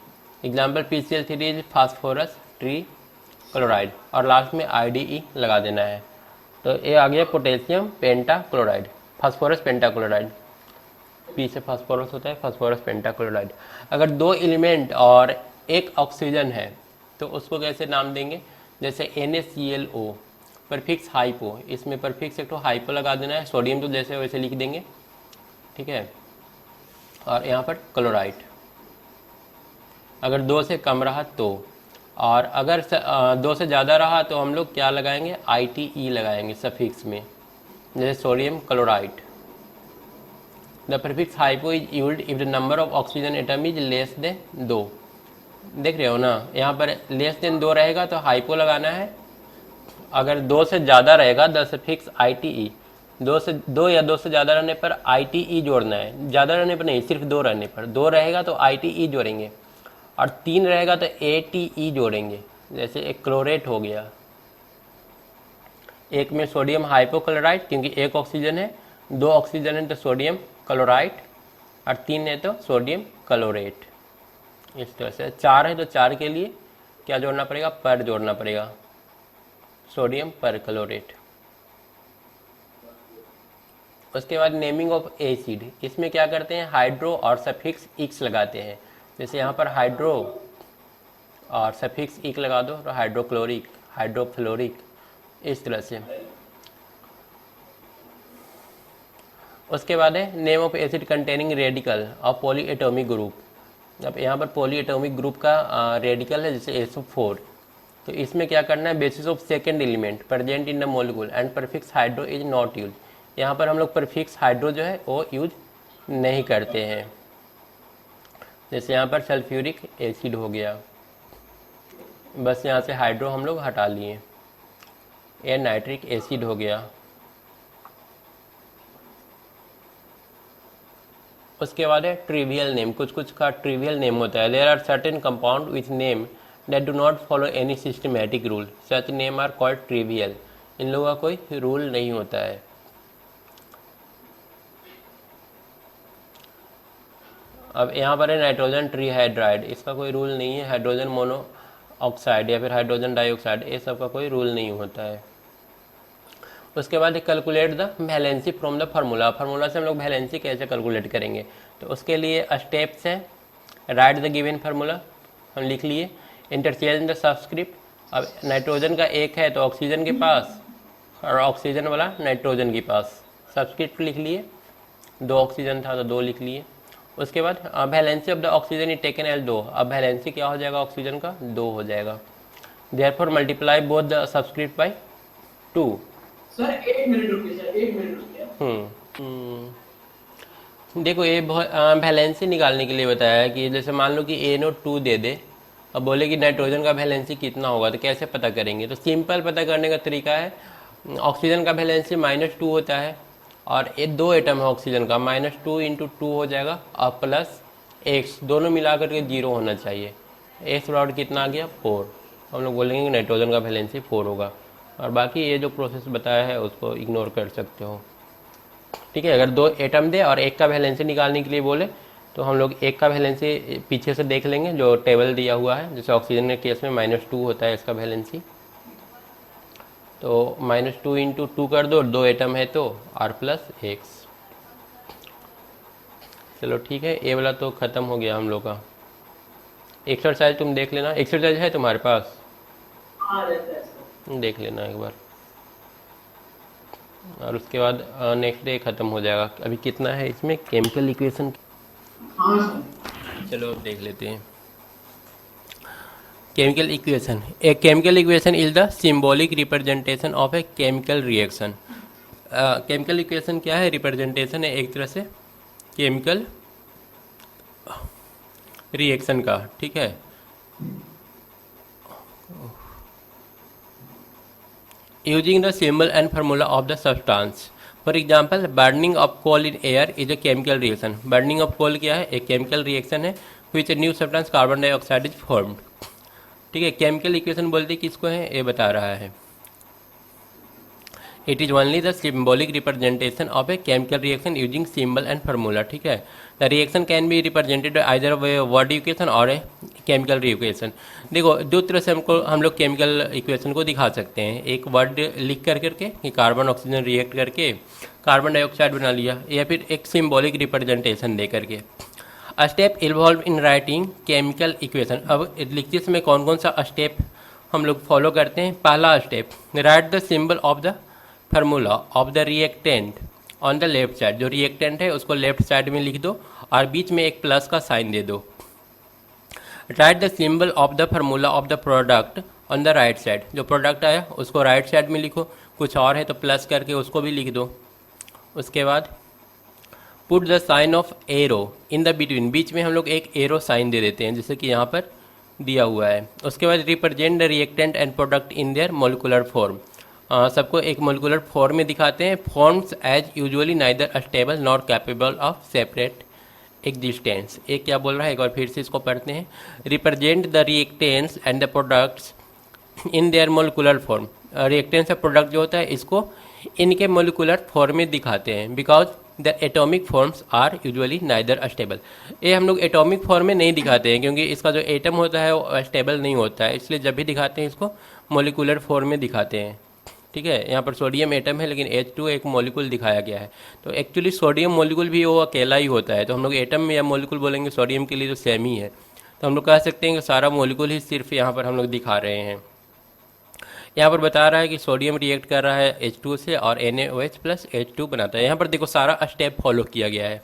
example PCl3 is phosphorus trichloride, और लास्ट में IDE लगा देना है। तो ये आ गया potassium pentachloride, phosphorus pentachloride. P से फास्फोरस होता है, फास्फोरस पेंटाक्लोराइड। अगर दो एलिमेंट और एक ऑक्सीजन है तो उसको कैसे नाम देंगे, जैसे NaClO, परफिक्स हाइपो, इसमें परफिक्स एक तो हाइपो लगा देना है, सोडियम तो जैसे वैसे लिख देंगे, ठीक है। और यहाँ पर क्लोराइड। अगर दो से कम रहा तो, और अगर दो से ज़्यादा रहा तो हम लोग क्या लगाएंगे, ITE लगाएंगे सफिक्स में, जैसे sodium chloride. The prefix hypo is used if the number of oxygen atom is less than 2। देख रहे हो ना, यहाँ पर लेस देन 2 रहेगा तो हाइपो लगाना है, अगर 2 से ज़्यादा रहेगा द सफिक्स ITE, 2 या 2 से ज़्यादा रहने पर ITE जोड़ना है, ज़्यादा रहने पर नहीं, सिर्फ 2 रहने पर, 2 रहेगा तो ITE जोड़ेंगे, और 3 रहेगा तो ATE जोड़ेंगे। जैसे एक क्लोरेट हो गया, एक में सोडियम हाइपोक्लोराइड क्योंकि एक ऑक्सीजन है, 2 ऑक्सीजन है तो सोडियम क्लोराइड, और 3 है तो सोडियम क्लोरेट। इस तरह से 4 है तो 4 के लिए क्या जोड़ना पड़ेगा, पर जोड़ना पड़ेगा, सोडियम पर क्लोरेट। उसके बाद नेमिंग ऑफ एसिड, इसमें क्या करते हैं, हाइड्रो और सफिक्स इक्स लगाते हैं। जैसे यहाँ पर हाइड्रो और सफिक्स इक लगा दो तो हाइड्रोक्लोरिक, हाइड्रोफ्लोरिक, इस तरह से। उसके बाद है name of acid containing radical और पॉलीएटॉमिक ग्रुप। अब यहाँ पर पॉलीएटॉमिक ग्रुप का रेडिकल है जैसे SO4, तो इसमें क्या करना है, basis of second element present in the molecule and prefix hydro is not use. यहाँ पर हम लोग परफिक्स हाइड्रो जो है वो यूज नहीं करते हैं। जैसे यहाँ पर सल्फ्यूरिक एसिड हो गया, बस यहाँ से हाइड्रो हम लोग हटा लिए। ये नाइट्रिक एसिड हो गया। उसके बाद है ट्रिवियल नेम, कुछ कुछ का ट्रिवियल नेम होता है। There are certain compound with name that do not follow any systematic rule, such name are called trivial. इन लोगों का कोई रूल नहीं होता है। अब यहाँ पर है नाइट्रोजन ट्रीहाइड्राइड, इसका कोई रूल नहीं है। हाइड्रोजन मोनो ऑक्साइड या फिर हाइड्रोजन डाइऑक्साइड, ये सब का कोई रूल नहीं होता है। उसके बाद calculate the valency from the formula, formula से हम लोग वैलेंसी कैसे कैलकुलेट करेंगे, तो उसके लिए स्टेप्स हैं। राइट द गिवन फार्मूला, हम लिख लिए। इंटरचेंज द सबस्क्रिप्ट, अब नाइट्रोजन का एक है तो ऑक्सीजन के पास, और ऑक्सीजन वाला नाइट्रोजन के पास, सबस्क्रिप्ट लिख लिए। 2 ऑक्सीजन था तो 2 लिख लिए। उसके बाद valency of the oxygen is taken as 2, अब वैलेंसी क्या हो जाएगा, ऑक्सीजन का 2 हो जाएगा। Therefore multiply both the subscript by 2। Sir 1 minute रुकिए, सर 1 मिनट रुकिए। देखो ये बहुत वैलेंसी निकालने के लिए बताया है कि जैसे मान लो कि NO2 दे दे, अब बोले कि नाइट्रोजन का वैलेंसी कितना होगा, तो कैसे पता करेंगे, तो सिंपल पता करने का तरीका है, ऑक्सीजन का वैलेंसी -2 होता है, और ये 2 एटम है ऑक्सीजन का, -2 × 2 हो जाएगा, और प्लस x, दोनों मिला करके 0 होना चाहिए। x बराबर कितना आ गया, 4। हम लोग बोलेंगे कि नाइट्रोजन का वैलेंसी 4 होगा, और बाकी ये जो प्रोसेस बताया है उसको इग्नोर कर सकते हो, ठीक है। अगर 2 एटम दे और एक का वैलेंसी निकालने के लिए बोले तो हम लोग एक का वैलेंसी पीछे से देख लेंगे, जो टेबल दिया हुआ है। जैसे ऑक्सीजन के केस में -2 होता है इसका वैलेंसी, तो -2 × 2 कर दो, 2 एटम है तो R + X। चलो ठीक है, ये वाला तो ख़त्म हो गया हम लोग का। एक्सरसाइज तुम देख लेना, एक्सरसाइज है तुम्हारे पास, हाँ रहता है सर। देख लेना एक बार, और उसके बाद नेक्स्ट डे ख़त्म हो जाएगा। अभी कितना है इसमें, केमिकल इक्वेशन, हाँ सर। चलो देख लेते हैं। Chemical equation, a chemical equation is the symbolic representation of a chemical reaction. Chemical equation क्या है, रिप्रेजेंटेशन है एक तरह से केमिकल रिएक्शन का, ठीक है। Using the symbol and formula of the substance, for example burning of coal in air is a chemical reaction. Burning of coal क्या है, एक केमिकल रिएक्शन है, which new substance carbon dioxide is formed, ठीक है। Chemical equation बोलते किसको है, ये बता रहा है। It is only the symbolic representation of a chemical reaction using symbol and formula, ठीक है। The reaction can be represented either word equation और ए केमिकल इक्वेशन। देखो दो तरह से हम लोग केमिकल इक्वेशन को दिखा सकते हैं, एक वर्ड लिख करके कि कार्बन ऑक्सीजन रिएक्ट करके कार्बन डाइऑक्साइड बना लिया, या फिर एक सिम्बॉलिक रिप्रेजेंटेशन दे करके। A step involve in writing chemical equation. अब लिखते समय कौन कौन सा स्टेप हम लोग फॉलो करते हैं। पहला step, right the symbol of the formula of the reactant on the left side. जो रिएक्टेंट है उसको लेफ्ट साइड में लिख दो और बीच में एक प्लस का साइन दे दो। Right the symbol of the formula of the product on the right side. जो प्रोडक्ट आया उसको राइट साइड में लिखो, कुछ और है तो प्लस करके उसको भी लिख दो। उसके बाद put the sign of arrow in the between. बीच में हम लोग एक एरो साइन दे देते हैं जैसे कि यहाँ पर दिया हुआ है। उसके बाद represent the reactant and product in their molecular form. सबको एक मोलिकुलर फॉर्म में दिखाते हैं। Forms as usually neither stable not capable of separate existence. एक क्या बोल रहा है, एक बार फिर से इसको पढ़ते हैं। Represent the reactants and the products in their molecular form. Reactants और प्रोडक्ट जो होता है इसको इनके मोलिकुलर फॉर्म में दिखाते हैं। Because the atomic forms are usually neither stable. ये हम लोग एटॉमिक फॉर्म में नहीं दिखाते हैं क्योंकि इसका जो एटम होता है वो स्टेबल नहीं होता है, इसलिए जब भी दिखाते हैं इसको मोलिकुलर फॉर्म में दिखाते हैं, ठीक है। यहाँ पर सोडियम एटम है लेकिन H2 एक मॉलिक्यूल दिखाया गया है, तो एक्चुअली सोडियम मॉलिक्यूल भी वो अकेला ही होता है। तो हम लोग एटम या मॉलिक्यूल बोलेंगे सोडियम के लिए तो सेम ही है। तो हम लोग कह सकते हैं कि सारा मॉलिक्यूल ही सिर्फ यहाँ पर हम लोग दिखा रहे हैं। यहाँ पर बता रहा है कि सोडियम रिएक्ट कर रहा है H2 से और NaOH प्लस H2 बनाता है। यहाँ पर देखो सारा स्टेप फॉलो किया गया है,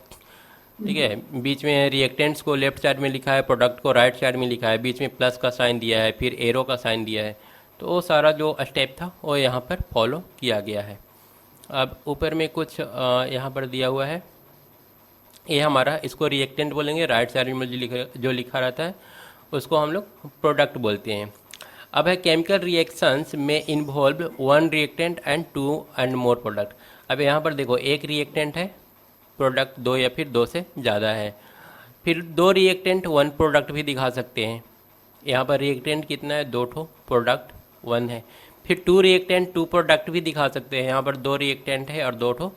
ठीक है। बीच में रिएक्टेंट्स को लेफ्ट साइड में लिखा है, प्रोडक्ट को राइट साइड में लिखा है, बीच में प्लस का साइन दिया है, फिर एरो का साइन दिया है। तो वो सारा जो स्टेप था वो यहाँ पर फॉलो किया गया है। अब ऊपर में कुछ यहाँ पर दिया हुआ है, ये हमारा इसको रिएक्टेंट बोलेंगे। राइट साइड में जो लिखा रहता है उसको हम लोग प्रोडक्ट बोलते हैं। अब है केमिकल रिएक्शंस में involve one reactant and two and more product. अब यहाँ पर देखो एक रिएक्टेंट है, प्रोडक्ट दो या फिर दो से ज़्यादा है। फिर दो रिएक्टेंट वन प्रोडक्ट भी दिखा सकते हैं। यहाँ पर रिएक्टेंट कितना है, दो ठो, प्रोडक्ट वन है। फिर टू रिएक्टेंट टू प्रोडक्ट भी दिखा सकते हैं। यहाँ पर दो रिएक्टेंट है और दो ठो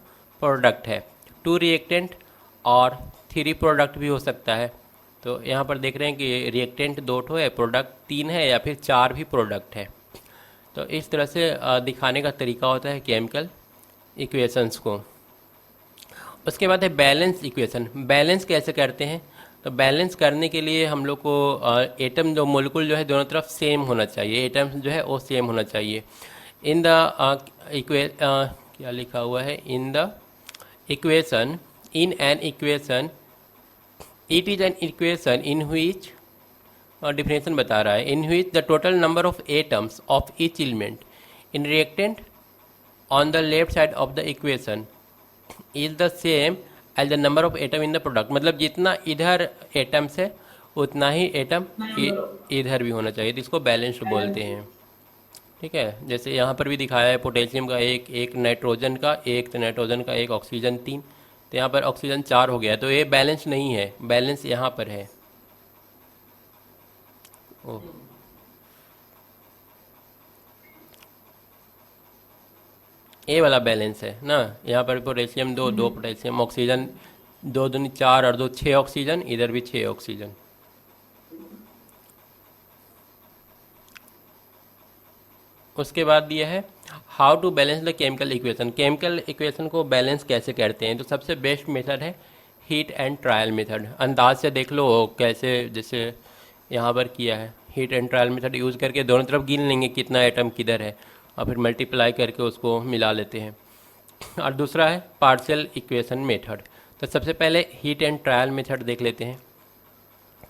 प्रोडक्ट है। टू रिएक्टेंट और थ्री प्रोडक्ट भी हो सकता है। तो यहाँ पर देख रहे हैं कि रिएक्टेंट दो ठो है, प्रोडक्ट तीन है या फिर चार भी प्रोडक्ट है। तो इस तरह से दिखाने का तरीका होता है केमिकल इक्वेशंस को। उसके बाद है बैलेंस इक्वेशन। बैलेंस कैसे करते हैं, तो बैलेंस करने के लिए हम लोग को एटम जो मोलिकुल जो है दोनों तरफ सेम होना चाहिए, एटम जो है वो सेम होना चाहिए। इन द क्या लिखा हुआ है, in the equation, in an equation, it is an equation in which, definition बता रहा है, in which the total number of atoms of each element in reactant on the left side of the equation is the same as the number of atom in the product. मतलब जितना इधर atoms है उतना ही atom इधर भी होना चाहिए, तो इसको बैलेंस्ड बोलते हैं, ठीक है। जैसे यहाँ पर भी दिखाया है पोटेशियम का एक नाइट्रोजन का एक, तो नाइट्रोजन का एक, ऑक्सीजन तीन, तो यहाँ पर ऑक्सीजन चार हो गया। तो ये बैलेंस नहीं है, बैलेंस यहाँ पर है। ओह, ये वाला बैलेंस है ना। यहाँ पर पोटेशियम दो, दो पोटेशियम, ऑक्सीजन दो दूनी चार और दो छः ऑक्सीजन, इधर भी छः ऑक्सीजन। उसके बाद दिया है how to balance the chemical equation. Chemical equation को बैलेंस कैसे करते हैं, तो सबसे बेस्ट मेथड है हीट एंड ट्रायल मेथड। अंदाज से देख लो कैसे, जैसे यहाँ पर किया है, heat and trial method use करके दोनों तरफ गिन लेंगे कितना एटम किधर है और फिर मल्टीप्लाई करके उसको मिला लेते हैं। और दूसरा है पार्शियल इक्वेशन मेथड। तो सबसे पहले हीट एंड ट्रायल मेथड देख लेते हैं।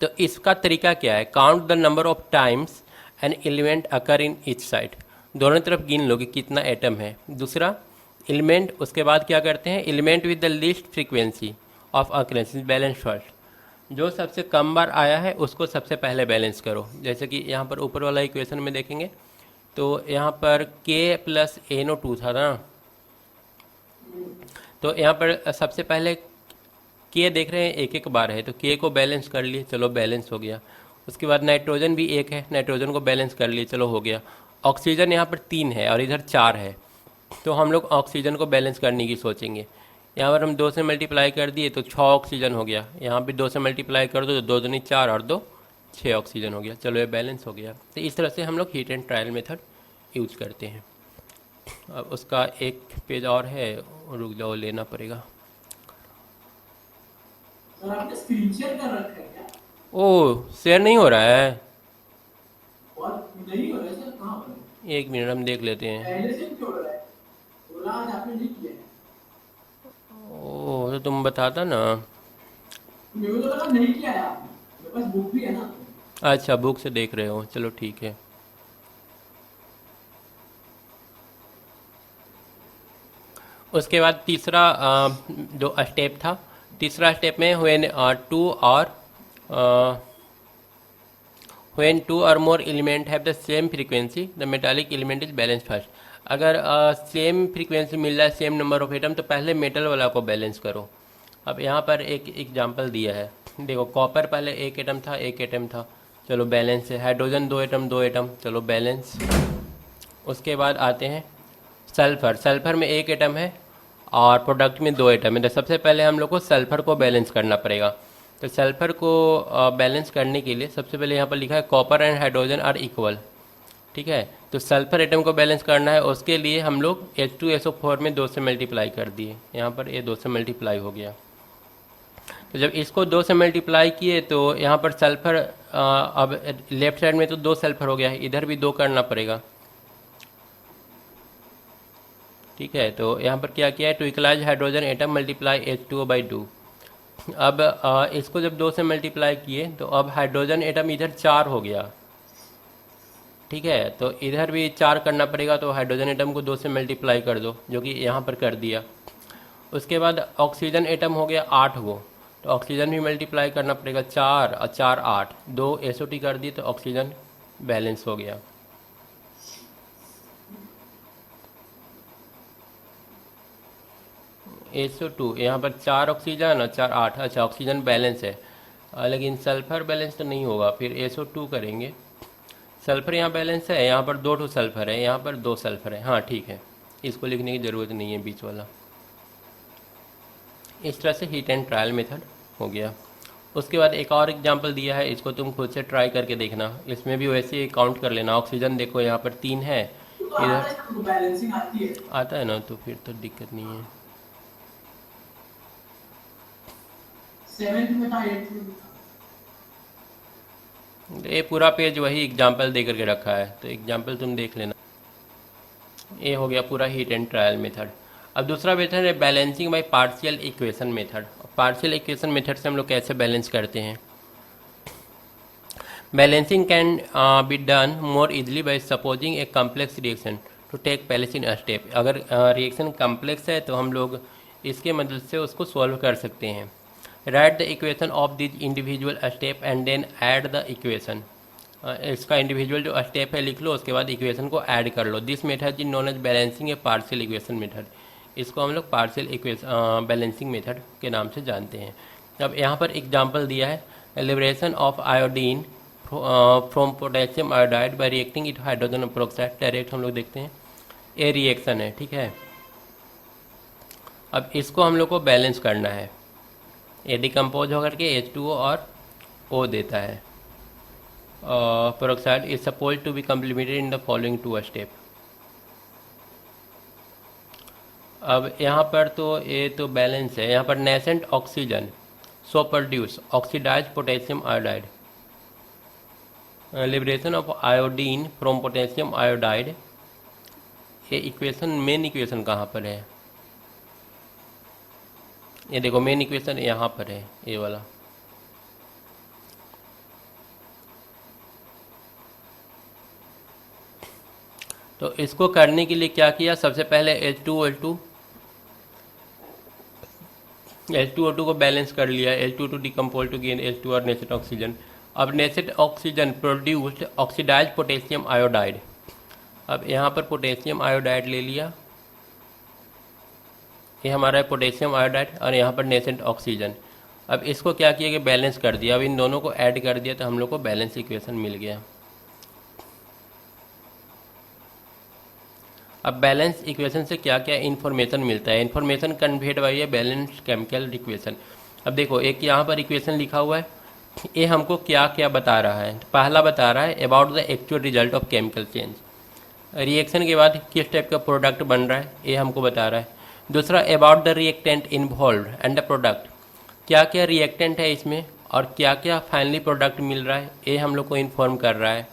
तो इसका तरीका क्या है, count the number of times an element occur in each side. दोनों तरफ गिन लो कि कितना एटम है। दूसरा एलिमेंट, उसके बाद क्या करते हैं, element with the least frequency of occurrence balance first. जो सबसे कम बार आया है उसको सबसे पहले बैलेंस करो। जैसे कि यहाँ पर ऊपर वाला इक्वेशन में देखेंगे तो यहाँ पर k प्लस NO2 था ना, तो यहाँ पर सबसे पहले k देख रहे हैं एक एक बार है, तो k को बैलेंस कर लिए, चलो बैलेंस हो गया। उसके बाद नाइट्रोजन भी एक है, नाइट्रोजन को बैलेंस कर लिए, चलो हो गया। ऑक्सीजन यहाँ पर तीन है और इधर चार है, तो हम लोग ऑक्सीजन को बैलेंस करने की सोचेंगे। यहाँ पर हम 2 से मल्टीप्लाई कर दिए तो 6 ऑक्सीजन हो गया, यहाँ भी 2 से मल्टीप्लाई कर दो तो 2 दूनी 4 और 2 6 ऑक्सीजन हो गया। चलो ये बैलेंस हो गया। तो इस तरह से हम लोग heat and trial method use करते हैं। अब उसका एक पेज और है, रुक जाओ लेना पड़ेगा। सर आपने स्क्रीन शेयर कर रखा है क्या? ओह शेयर नहीं हो रहा है, और नहीं हो रहा है सर, कहाँ हो रहा है? 1 मिनट हम देख लेते हैं। पहले से क्यों हो रहा है? बोला आज आपने नहीं किया है। ओह तो तुम बताता ना। मेरे को तो लगा नहीं किया है आपने, मेरे पास बुक भी है ना। अच्छा बुक से देख रहे हो, चलो ठीक है। उसके बाद तीसरा जो स्टेप था, तीसरा स्टेप में when two or more element have the same frequency the metallic element is balanced first। अगर सेम फ्रीक्वेंसी मिल रहा है, सेम नंबर ऑफ एटम, तो पहले मेटल वाला को बैलेंस करो। अब यहाँ पर एक एग्जांपल दिया है, देखो कॉपर पहले 1 एटम था, 1 एटम था, चलो बैलेंस है। हाइड्रोजन 2 एटम 2 एटम, चलो बैलेंस। उसके बाद आते हैं सल्फर, सल्फर में 1 एटम है और प्रोडक्ट में 2 एटम है। तो सबसे पहले हम लोग को सल्फर को बैलेंस करना पड़ेगा। तो सल्फर को बैलेंस करने के लिए सबसे पहले यहाँ पर लिखा है copper and hydrogen are equal, ठीक है। तो सल्फर एटम को बैलेंस करना है, उसके लिए हम लोग H2SO4 में 2 से मल्टीप्लाई कर दिए, यहाँ पर ये 2 से मल्टीप्लाई हो गया। तो जब इसको 2 से मल्टीप्लाई किए तो यहाँ पर सल्फर अब लेफ्ट साइड में तो 2 सल्फर हो गया है, इधर भी 2 करना पड़ेगा, ठीक है। तो यहाँ पर क्या किया है, to equalize hydrogen atom multiply H2O/2। अब इसको जब 2 से मल्टीप्लाई किए तो अब हाइड्रोजन एटम इधर 4 हो गया, ठीक है। तो इधर भी 4 करना पड़ेगा, तो हाइड्रोजन एटम को 2 से मल्टीप्लाई कर दो, जो कि यहाँ पर कर दिया। उसके बाद ऑक्सीजन एटम हो गया 8 गो, तो ऑक्सीजन भी मल्टीप्लाई करना पड़ेगा, 4 और 4 8, 2 SO2 कर दिए तो ऑक्सीजन बैलेंस हो गया। SO2 यहाँ पर 4 ऑक्सीजन और 4 8, अच्छा ऑक्सीजन बैलेंस है, लेकिन सल्फर बैलेंस तो नहीं होगा, फिर SO2 करेंगे। सल्फर यहाँ बैलेंस है, यहाँ पर 2 सल्फर है, यहाँ पर 2 सल्फर है, हाँ ठीक है, इसको लिखने की ज़रूरत नहीं है बीच वाला। इस तरह से हीट एंड ट्रायल मेथड हो गया। उसके बाद एक और एग्जांपल दिया है, इसको तुम खुद से ट्राई करके देखना, इसमें भी वैसे ही काउंट कर लेना। ऑक्सीजन देखो यहाँ पर 3 है, तो आता इधर है, बैलेंसिंग आती है। आता है ना, तो फिर तो दिक्कत नहीं है। 7th में था, 8th में था। ये पूरा पेज वही एग्जांपल दे करके रखा है, तो एग्जांपल तुम देख लेना। ये हो गया पूरा हीट एंड ट्रायल मेथड। अब दूसरा मेथड है balancing by partial equation method. Partial equation method से हम लोग कैसे बैलेंस करते हैं। Balancing can be done more easily by supposing a complex reaction to take place in a step. अगर रिएक्शन कम्प्लेक्स है तो हम लोग इसके मदद से उसको सॉल्व कर सकते हैं। Write the equation of this individual step and then add the equation. इसका इंडिविजुअल जो स्टेप है लिख लो, उसके बाद इक्वेशन को ऐड कर लो। This method is known as balancing a partial equation method. इसको हम लोग पार्शियल इक्वेशन बैलेंसिंग मेथड के नाम से जानते हैं। अब यहाँ पर एग्जांपल दिया है, liberation of iodine from potassium iodide bye reacting it hydrogen peroxide. Direct हम लोग देखते हैं, ये रिएक्शन है, ठीक है। अब इसको हम लोग को बैलेंस करना है। ये डिकम्पोज होकर के H2O और O देता है। Peroxide is suppose to be complemented in the following 2 step. अब यहाँ पर तो ये तो बैलेंस है, यहाँ पर nascent oxygen so produce oxidize potassium iodide. Liberation of iodine from potassium iodide. ये इक्वेशन, मेन इक्वेशन कहाँ पर है, ये देखो मेन इक्वेशन यहाँ पर है, ये वाला। तो इसको करने के लिए क्या किया, सबसे पहले H2O2 को बैलेंस कर लिया। H2O2 decompose to gain H2 और नेसेंट ऑक्सीजन। अब nascent oxygen produced oxidize potassium iodide. अब यहाँ पर पोटेशियम आयोडाइड ले लिया, ये हमारा है पोटेशियम आयोडाइड, और यहाँ पर नेसेंट ऑक्सीजन। अब इसको क्या किया कि बैलेंस कर दिया। अब इन दोनों को ऐड कर दिया तो हम लोग को बैलेंस इक्वेशन मिल गया। अब बैलेंस इक्वेशन से क्या क्या इन्फॉर्मेशन मिलता है? Information conveyed by a balanced chemical equation. अब देखो एक यहाँ पर इक्वेशन लिखा हुआ है, ये हमको क्या क्या बता रहा है? पहला बता रहा है about the actual result of chemical change, reaction के बाद किस टाइप का प्रोडक्ट बन रहा है ये हमको बता रहा है। दूसरा about the reactant involve and the product, क्या क्या रिएक्टेंट है इसमें और क्या क्या फाइनली प्रोडक्ट मिल रहा है ये हम लोग को इन्फॉर्म कर रहा है।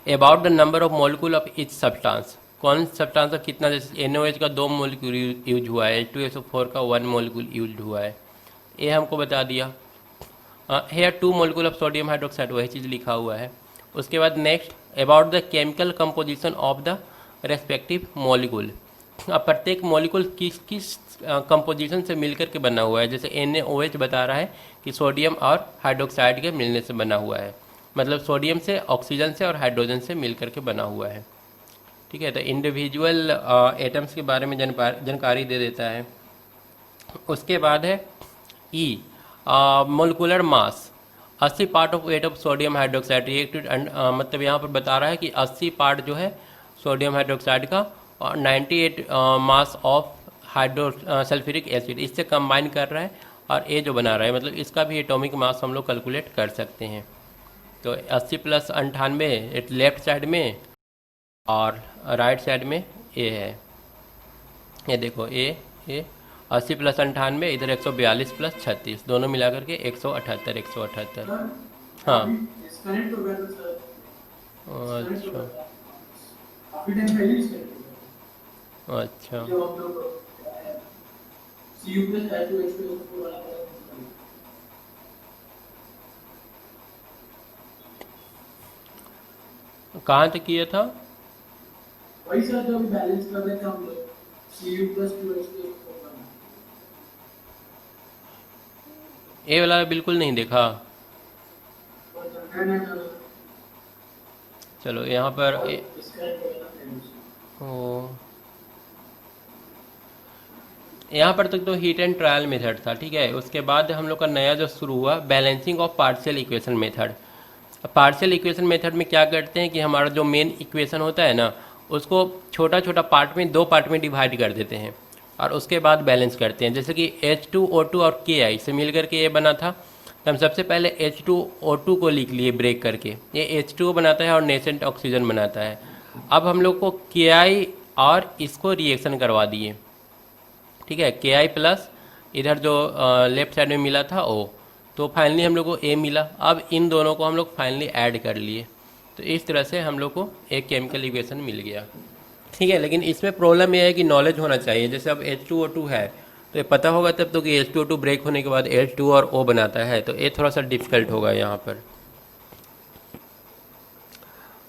About the number of molecule of each substance, कौन सब्सटेंस का कितना, जैसे NaOH का 2 मॉलिक्यूल यूज हुआ है, H2SO4 का 1 मॉलिक्यूल यूज हुआ है, ये हमको बता दिया। Here 2 molecule of sodium hydroxide, वही चीज़ लिखा हुआ है। उसके बाद next about the chemical composition of the respective molecule, अब प्रत्येक मॉलिक्यूल किस किस कंपोजिशन से मिलकर के बना हुआ है। जैसे NaOH बता रहा है कि सोडियम और हाइड्रोक्साइड के मिलने से बना हुआ है, मतलब सोडियम से, ऑक्सीजन से और हाइड्रोजन से मिलकर के बना हुआ है। ठीक है, तो इंडिविजुअल एटम्स के बारे में जानकारी दे देता है। उसके बाद है E, molecular mass, 80 part of weight of sodium hydroxide reacted, मतलब यहाँ पर बता रहा है कि 80 पार्ट जो है सोडियम हाइड्रोक्साइड का और 98 मास ऑफ सल्फ्यूरिक एसिड, इससे कंबाइन कर रहा है और ये जो बना रहा है, मतलब इसका भी एटॉमिक मास हम लोग कैलकुलेट कर सकते हैं। तो 80 + 98 लेफ्ट साइड में और राइट साइड में ए है, ये देखो ए 80 + 98, इधर 142 + 36, दोनों मिला करके 178। हाँ डिस्कनेक्ट हो गया तो सर, अच्छा काफी टाइम पहले डिस्कनेक्ट हो गया अच्छा। जो हम लोग Cu + H2SO4 वाला कहाँ तक किया था? वही सर जो अभी बैलेंस कर रहे थे हम लोग, Cu + 2H2SO4 वाला। ए वाला बिल्कुल नहीं देखा। और जानना था चलो यहाँ पर डिस्कनेक्ट हो गया था पहले से। ओ, यहाँ पर तक तो हीट एंड ट्रायल मेथड था, ठीक है। उसके बाद हम लोग का नया जो शुरू हुआ balancing of partial equation method. Partial equation method में क्या करते हैं कि हमारा जो मेन इक्वेशन होता है ना, उसको छोटा छोटा पार्ट में, 2 पार्ट में डिवाइड कर देते हैं और उसके बाद बैलेंस करते हैं। जैसे कि H2O2 और Ki से मिल करके ये बना था, तो हम सबसे पहले H2O2 को लिख लिए ब्रेक करके, ये H2O बनाता है और नेसेंट ऑक्सीजन बनाता है। अब हम लोग को Ki और इसको रिएक्शन करवा दिए, ठीक है, Ki प्लस इधर जो लेफ्ट साइड में मिला था O, तो फाइनली हम लोग को A मिला। अब इन दोनों को हम लोग फाइनली ऐड कर लिए, तो इस तरह से हम लोग को एक केमिकल इक्वेशन मिल गया, ठीक है। लेकिन इसमें प्रॉब्लम यह है कि नॉलेज होना चाहिए। जैसे अब H2O2 है तो ये पता होगा तब तो कि H2O2 ब्रेक होने के बाद H2 और O बनाता है, तो ये थोड़ा सा डिफिकल्ट होगा यहाँ पर।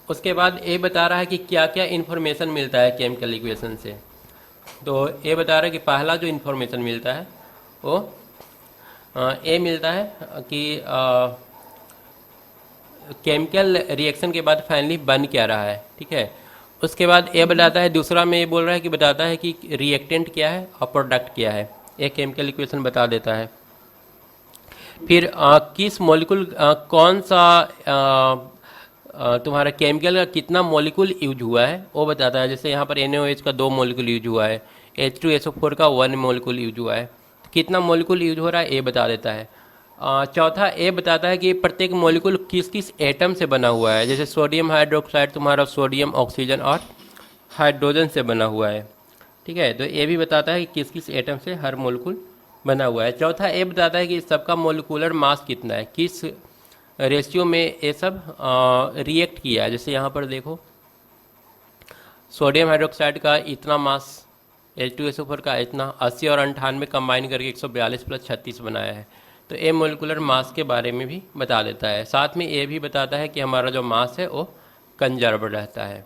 उसके बाद ये बता रहा है कि क्या क्या इन्फॉर्मेशन मिलता है केमिकल इक्वेशन से। तो ये बता रहा है कि पहला जो इन्फॉर्मेशन मिलता है वो ये मिलता है कि केमिकल रिएक्शन के बाद फाइनली बन क्या रहा है, ठीक है। उसके बाद ये बताता है, दूसरा में ये बोल रहा है कि बताता है कि रिएक्टेंट क्या है और प्रोडक्ट क्या है, ये केमिकल इक्वेशन बता देता है। फिर किस मॉलिक्यूल कौन सा तुम्हारा केमिकल का कितना मॉलिक्यूल यूज हुआ है वो बताता है। जैसे यहाँ पर NaOH का 2 मॉलिक्यूल यूज हुआ है, H2SO4 का 1 मॉलिक्यूल यूज हुआ है, तो कितना मॉलिक्यूल यूज हो रहा है ये बता देता है। चौथा ये बताता है कि प्रत्येक मॉलिक्यूल किस किस एटम से बना हुआ है। जैसे सोडियम हाइड्रोक्साइड तुम्हारा सोडियम, ऑक्सीजन और हाइड्रोजन से बना हुआ है, ठीक है। तो ये भी बताता है कि किस किस एटम से हर मॉलिक्यूल बना हुआ है। चौथा ये बताता है कि सबका मॉलिक्यूलर मास कितना है, किस रेशियो में ये सब रिएक्ट किया है। जैसे यहाँ पर देखो सोडियम हाइड्रोक्साइड का इतना मास, H2SO4 का इतना, 80 और 98 कंबाइन करके 142 + 36 बनाया है। तो ये मोलिकुलर मास के बारे में भी बता देता है। साथ में ये भी बताता है कि हमारा जो मास है वो कंजर्व रहता है।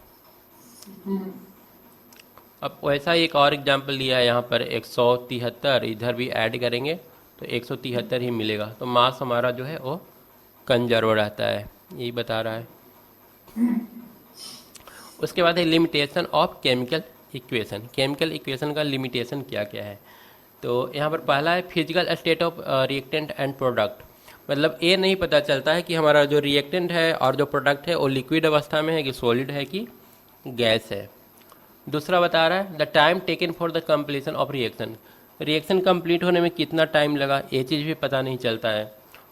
अब वैसा ही एक और एग्जांपल लिया है यहाँ पर 173, इधर भी ऐड करेंगे तो 173 ही मिलेगा। तो मास हमारा जो है वो कंजर्व रहता है, यही बता रहा है। उसके बाद है limitation of chemical equation. Chemical equation का लिमिटेशन क्या क्या है, तो यहाँ पर पहला है physical state of reactant and product. मतलब ये नहीं पता चलता है कि हमारा जो रिएक्टेंट है और जो प्रोडक्ट है वो लिक्विड अवस्था में है कि सॉलिड है कि गैस है। दूसरा बता रहा है the time taken for the completion of reaction, reaction complete होने में कितना टाइम लगा, ये चीज़ भी पता नहीं चलता है।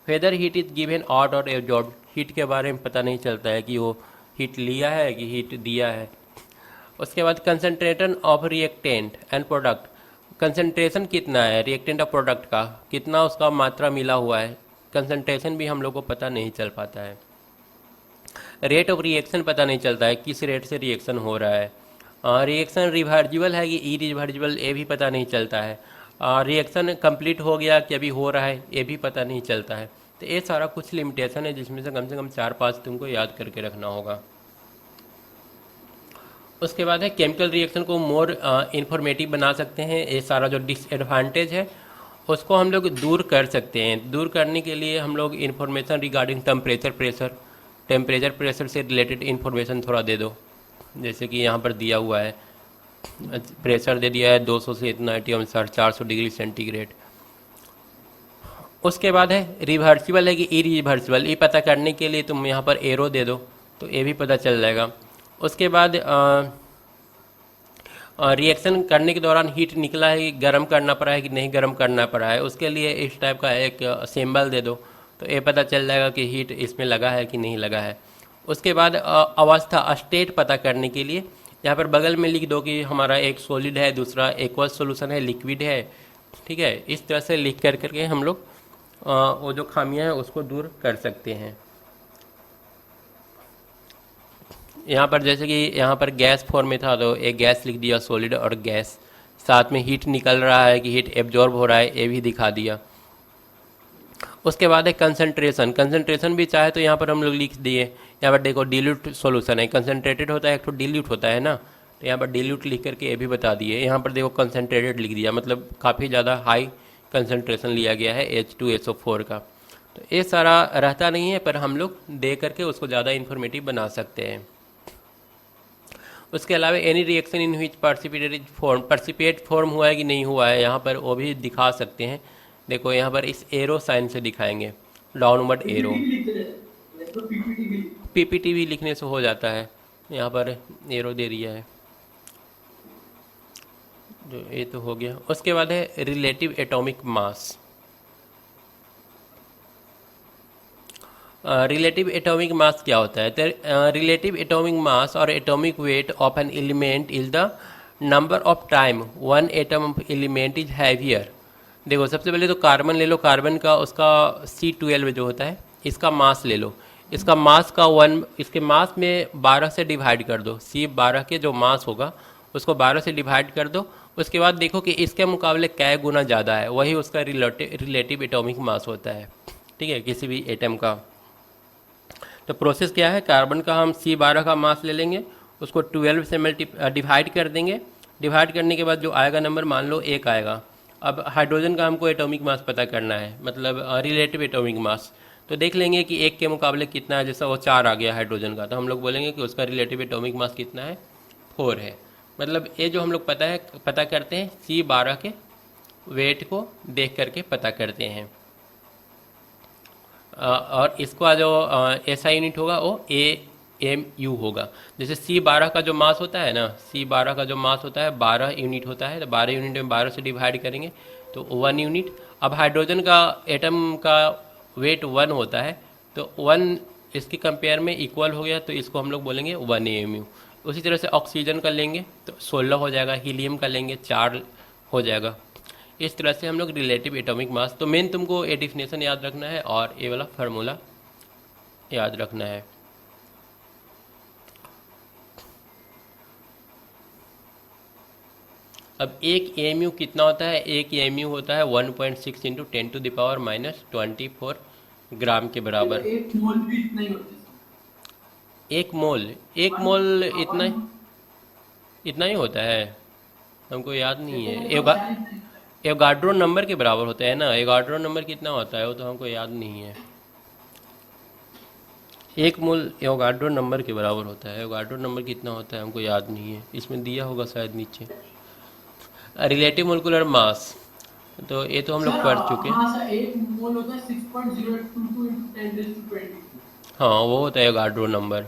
Whether heat is given out और एब्जॉर्ब, हीट के बारे में पता नहीं चलता है कि वो हीट लिया है कि हीट दिया है। उसके बाद concentration of reactant and product, concentration कितना है रिएक्टेंट और प्रोडक्ट का, कितना उसका मात्रा मिला हुआ है, कंसनट्रेशन भी हम लोग को पता नहीं चल पाता है। रेट ऑफ रिएक्शन पता नहीं चलता है किस रेट से रिएक्शन हो रहा है। रिएक्शन रिवर्जिबल है कि इरिवर्जिबल, ये भी पता नहीं चलता है। रिएक्शन कंप्लीट हो गया कि अभी हो रहा है, ये भी पता नहीं चलता है। तो ये सारा कुछ लिमिटेशन है जिसमें से कम 4-5 तुमको याद करके रखना होगा। उसके बाद है केमिकल रिएक्शन को मोर इंफॉर्मेटिव बना सकते हैं, ये सारा जो डिसएडवांटेज है उसको हम लोग दूर कर सकते हैं। दूर करने के लिए हम लोग इन्फॉर्मेशन रिगार्डिंग टेम्परेचर प्रेशर से रिलेटेड इन्फॉर्मेशन थोड़ा दे दो। जैसे कि यहाँ पर दिया हुआ है प्रेशर दे दिया है 200 से इतना एटीएम 450 डिग्री सेंटीग्रेड। उसके बाद है रिवर्सिबल है कि इरिवर्सिबल, ये पता करने के लिए तुम यहाँ पर एरो दे दो तो ये भी पता चल जाएगा। उसके बाद रिएक्शन करने के दौरान हीट निकला है, गर्म करना पड़ा है कि नहीं गर्म करना पड़ा है, उसके लिए इस टाइप का एक सिंबल दे दो तो ये पता चल जाएगा कि हीट इसमें लगा है कि नहीं लगा है। उसके बाद अवस्था स्टेट पता करने के लिए यहाँ पर बगल में लिख दो कि हमारा एक सॉलिड है, दूसरा एक्वस सॉल्यूशन है, लिक्विड है। ठीक है, इस तरह से लिख कर करके हम लोग वो जो खामियां हैं उसको दूर कर सकते हैं। यहाँ पर जैसे कि यहाँ पर गैस फॉर्म में था तो एक गैस लिख दिया सॉलिड और गैस, साथ में हीट निकल रहा है कि हीट एब्जॉर्ब हो रहा है ये भी दिखा दिया। उसके बाद है कंसंट्रेशन भी चाहे तो यहाँ पर हम लोग लिख दिए। यहाँ पर देखो डिल्यूट सॉल्यूशन है, कंसंट्रेटेड होता है एक तो डिल्यूट होता है ना, तो यहाँ पर डिल्यूट लिख करके ये भी बता दिए। यहाँ पर देखो कंसंट्रेटेड लिख दिया, मतलब काफ़ी ज़्यादा हाई कंसंट्रेशन लिया गया है H2SO4 का। तो ये सारा रहता नहीं है पर हम लोग दे करके उसको ज़्यादा इन्फॉर्मेटिव बना सकते हैं। उसके अलावा any reaction in which participate form हुआ है कि नहीं हुआ है, यहाँ पर वो भी दिखा सकते हैं। देखो यहाँ पर इस एरो साइन से दिखाएंगे, डाउनवर्ड एरो, पीपीटी भी लिखने से हो जाता है। यहाँ पर एरो दे दिया है जो ये तो हो गया। उसके बाद है relative atomic mass. Relative atomic mass क्या होता है? तो रिलेटिव एटॉमिक मास और atomic weight of an element is the number of time one atom of element is heavier. देखो सबसे पहले तो कार्बन ले लो, कार्बन का उसका C12 जो होता है इसका मास ले लो, इसका मास का इसके मास में 12 से डिवाइड कर दो, C12 के जो मास होगा उसको 12 से डिवाइड कर दो। उसके बाद देखो कि इसके मुकाबले कै गुना ज़्यादा है, वही उसका रिलेटिव एटॉमिक मास होता है। ठीक है, किसी भी एटम का। तो प्रोसेस क्या है, कार्बन का हम C12 का मास ले लेंगे, उसको 12 से डिवाइड कर देंगे। डिवाइड करने के बाद जो आएगा नंबर मान लो 1 आएगा। अब हाइड्रोजन का हमको एटॉमिक मास पता करना है, मतलब रिलेटिव एटॉमिक मास। तो देख लेंगे कि 1 के मुकाबले कितना है, जैसा वो 4 आ गया हाइड्रोजन का, तो हम लोग बोलेंगे कि उसका रिलेटिव एटॉमिक मास कितना है, 4 है। मतलब ये जो हम लोग पता करते हैं C12 के वेट को देख करके पता करते हैं। और इसका जो ऐसा यूनिट होगा वो AMU होगा। जैसे C12 का जो मास होता है ना, C12 का जो मास होता है 12 यूनिट होता है, तो 12 यूनिट में 12 से डिवाइड करेंगे तो 1 यूनिट। अब हाइड्रोजन का एटम का वेट 1 होता है, तो 1 इसके कंपेयर में इक्वल हो गया, तो इसको हम लोग बोलेंगे 1 AMU। उसी तरह से ऑक्सीजन का लेंगे तो 16 हो जाएगा, हीलियम का लेंगे 4 हो जाएगा। इस तरह से हम लोग रिलेटिव एटॉमिक मास, तो मेन तुमको ये डिफिनेशन याद रखना है और ये वाला फार्मूला याद रखना है। अब एक AMU कितना होता है, एक AMU होता है 1.6 × 10⁻24 ग्राम के बराबर। एक मोल भी इतना ही होता है। एक मोल इतना ही होता है, हमको याद नहीं है। एवोगाड्रो नंबर के बराबर होता है ना, एवोगाड्रो नंबर कितना होता है वो तो हमको याद नहीं है। 1 मोल एवोगाड्रो नंबर के बराबर होता है, एवोगाड्रो नंबर कितना होता है हमको याद नहीं है, इसमें दिया होगा शायद नीचे। रिलेटिव मोलिकुलर मास, तो ये तो हम लोग पढ़ चुके हैं। हाँ सर, एक मोल होता है 6.022 × 10⁻20। हाँ वो होता है एवोगाड्रो नंबर।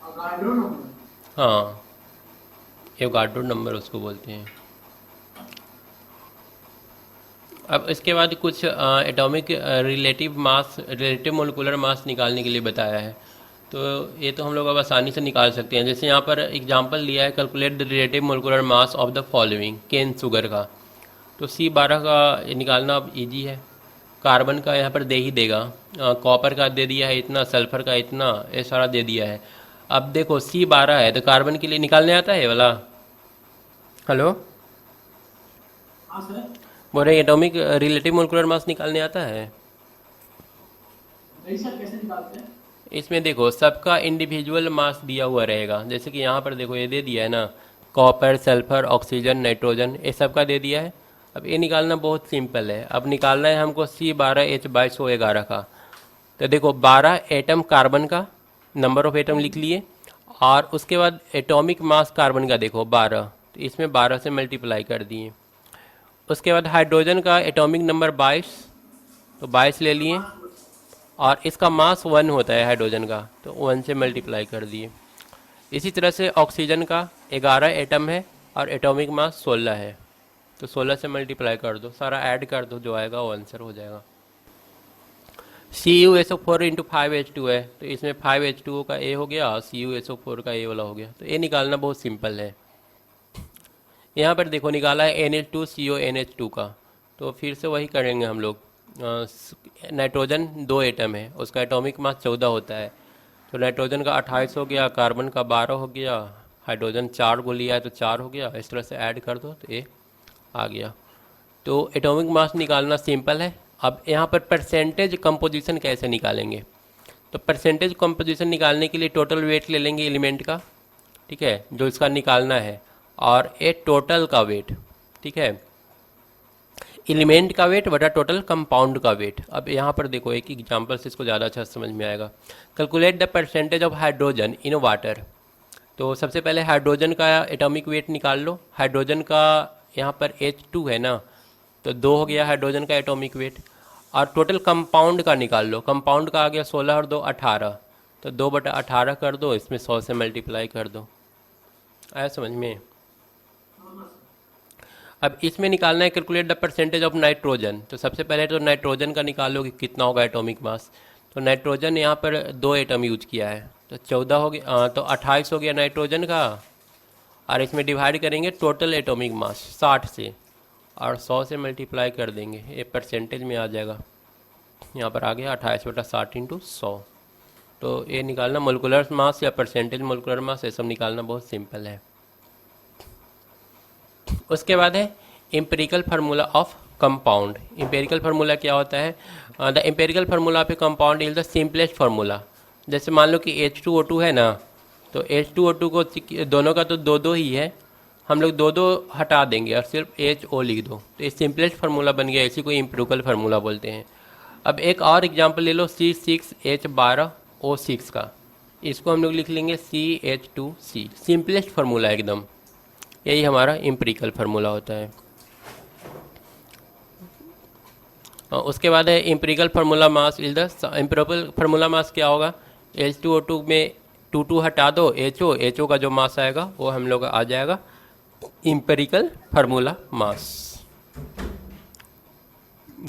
एवोगाड्रो नंबर हाँ, एवोगाड्रो नंबर उसको बोलते हैं। अब इसके बाद कुछ एटॉमिक रिलेटिव मोलिकुलर मास निकालने के लिए बताया है। तो ये तो हम लोग अब आसानी से निकाल सकते हैं। जैसे यहाँ पर एग्जांपल दिया है, calculate the relative molecular mass of the following, cane sugar का। तो C12 का निकालना अब इजी है। कार्बन का यहाँ पर दे ही देगा, कॉपर का दे दिया है इतना, सल्फर का इतना, ये सारा दे दिया है। अब देखो C12 है तो कार्बन के लिए निकालने आता है ये वाला। हेलो, हाँ सर। बोल रहे एटॉमिक रिलेटिव मोलिकुलर मास निकालने आता है। नहीं सर, कैसे निकालते हैं? इसमें देखो सबका इंडिविजुअल मास दिया हुआ रहेगा। जैसे कि यहाँ पर देखो ये दे दिया है ना, कॉपर, सल्फर, ऑक्सीजन, नाइट्रोजन, ये सबका दे दिया है। अब ये निकालना बहुत सिंपल है। अब निकालना है हमको C12H22O11 का। तो देखो 12 एटम कार्बन का, नंबर ऑफ एटम लिख लिए, और उसके बाद एटॉमिक मास कार्बन का देखो 12, तो इसमें 12 से मल्टीप्लाई कर दिए। उसके बाद हाइड्रोजन का एटॉमिक नंबर 22, तो 22 ले लिए, और इसका मास 1 होता है हाइड्रोजन का, तो 1 से मल्टीप्लाई कर दिए। इसी तरह से ऑक्सीजन का 11 एटम है और एटॉमिक मास 16 है, तो 16 से मल्टीप्लाई कर दो, सारा ऐड कर दो, जो आएगा वो आंसर हो जाएगा। CuSO4 इंटू 5H2 है, तो इसमें 5H2O का A हो गया और CuSO4 का A वाला हो गया। तो ये निकालना बहुत सिंपल है। यहाँ पर देखो निकाला है NH2CONH2 का, तो फिर से वही करेंगे हम लोग। नाइट्रोजन 2 एटम है, उसका एटॉमिक मास 14 होता है, तो नाइट्रोजन का 28 हो गया, कार्बन का 12 हो गया, हाइड्रोजन 4 को लिया है तो 4 हो गया। इस तरह से ऐड कर दो तो ये आ गया। तो एटॉमिक मास निकालना सिंपल है। अब यहाँ पर परसेंटेज कंपोजिशन कैसे निकालेंगे, तो परसेंटेज कंपोजिशन निकालने के लिए टोटल वेट ले लेंगे एलिमेंट का, ठीक है, जो इसका निकालना है, और ये टोटल का वेट, ठीक है, एलिमेंट का वेट बटा टोटल कंपाउंड का वेट। अब यहाँ पर देखो एक एग्जांपल से इसको ज़्यादा अच्छा समझ में आएगा। Calculate the percentage of hydrogen in water. तो सबसे पहले हाइड्रोजन का एटॉमिक वेट निकाल लो। हाइड्रोजन का यहाँ पर H2 है ना, तो 2 हो गया हाइड्रोजन का एटॉमिक वेट। और टोटल कंपाउंड का निकाल लो। कंपाउंड का आ गया 16 और 2 18, तो 2/18 कर दो, इसमें 100 से मल्टीप्लाई कर दो। आया समझ में? अब इसमें निकालना है calculate the percentage of nitrogen. तो सबसे पहले तो नाइट्रोजन का निकालो कि कितना होगा एटॉमिक मास। तो नाइट्रोजन यहाँ पर 2 एटम यूज किया है, तो 14 हो गया, तो 28 हो गया नाइट्रोजन का, और इसमें डिवाइड करेंगे टोटल एटॉमिक मास 60 से, और 100 से मल्टीप्लाई कर देंगे, ये परसेंटेज में आ जाएगा। यहाँ पर आ गया 28/60 × 100। तो ये निकालना मोलिकुलर मास या परसेंटेज मोलिकुलर मास, ये सब निकालना बहुत सिंपल है। उसके बाद है empirical formula of compound. Empirical formula क्या होता है? The empirical formula of a compound is the simplest formula. जैसे मान लो कि H2O2 है ना, तो H2O2 को दोनों का तो 2-2 ही है, हम लोग 2-2 हटा देंगे और सिर्फ HO लिख दो, तो ये सिंपलेस्ट फार्मूला बन गया। इसी को एम्पिरिकल फार्मूला बोलते हैं। अब एक और एग्जांपल ले लो C6H12O6 का, इसको हम लोग लिख लेंगे CH2C। सिंपलेस्ट फार्मूला एकदम, यही हमारा एम्पिरिकल फार्मूला होता है। उसके बाद है empirical formula mass is the empirical formula mass क्या होगा? H2O2 में 2 हटा दो, HO का जो मास आएगा वो हम लोग आ जाएगा एम्पिरिकल फार्मूला मास।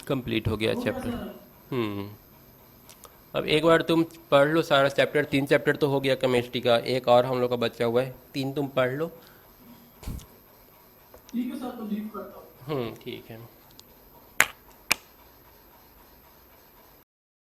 कंप्लीट हो गया चैप्टर। अब एक बार तुम पढ़ लो सारा चैप्टर। 3 चैप्टर तो हो गया केमिस्ट्री का, एक और हम लोग का बचा हुआ है, 3 तुम पढ़ लो। ठीक है सर, तो लीव करता हूँ। ठीक है।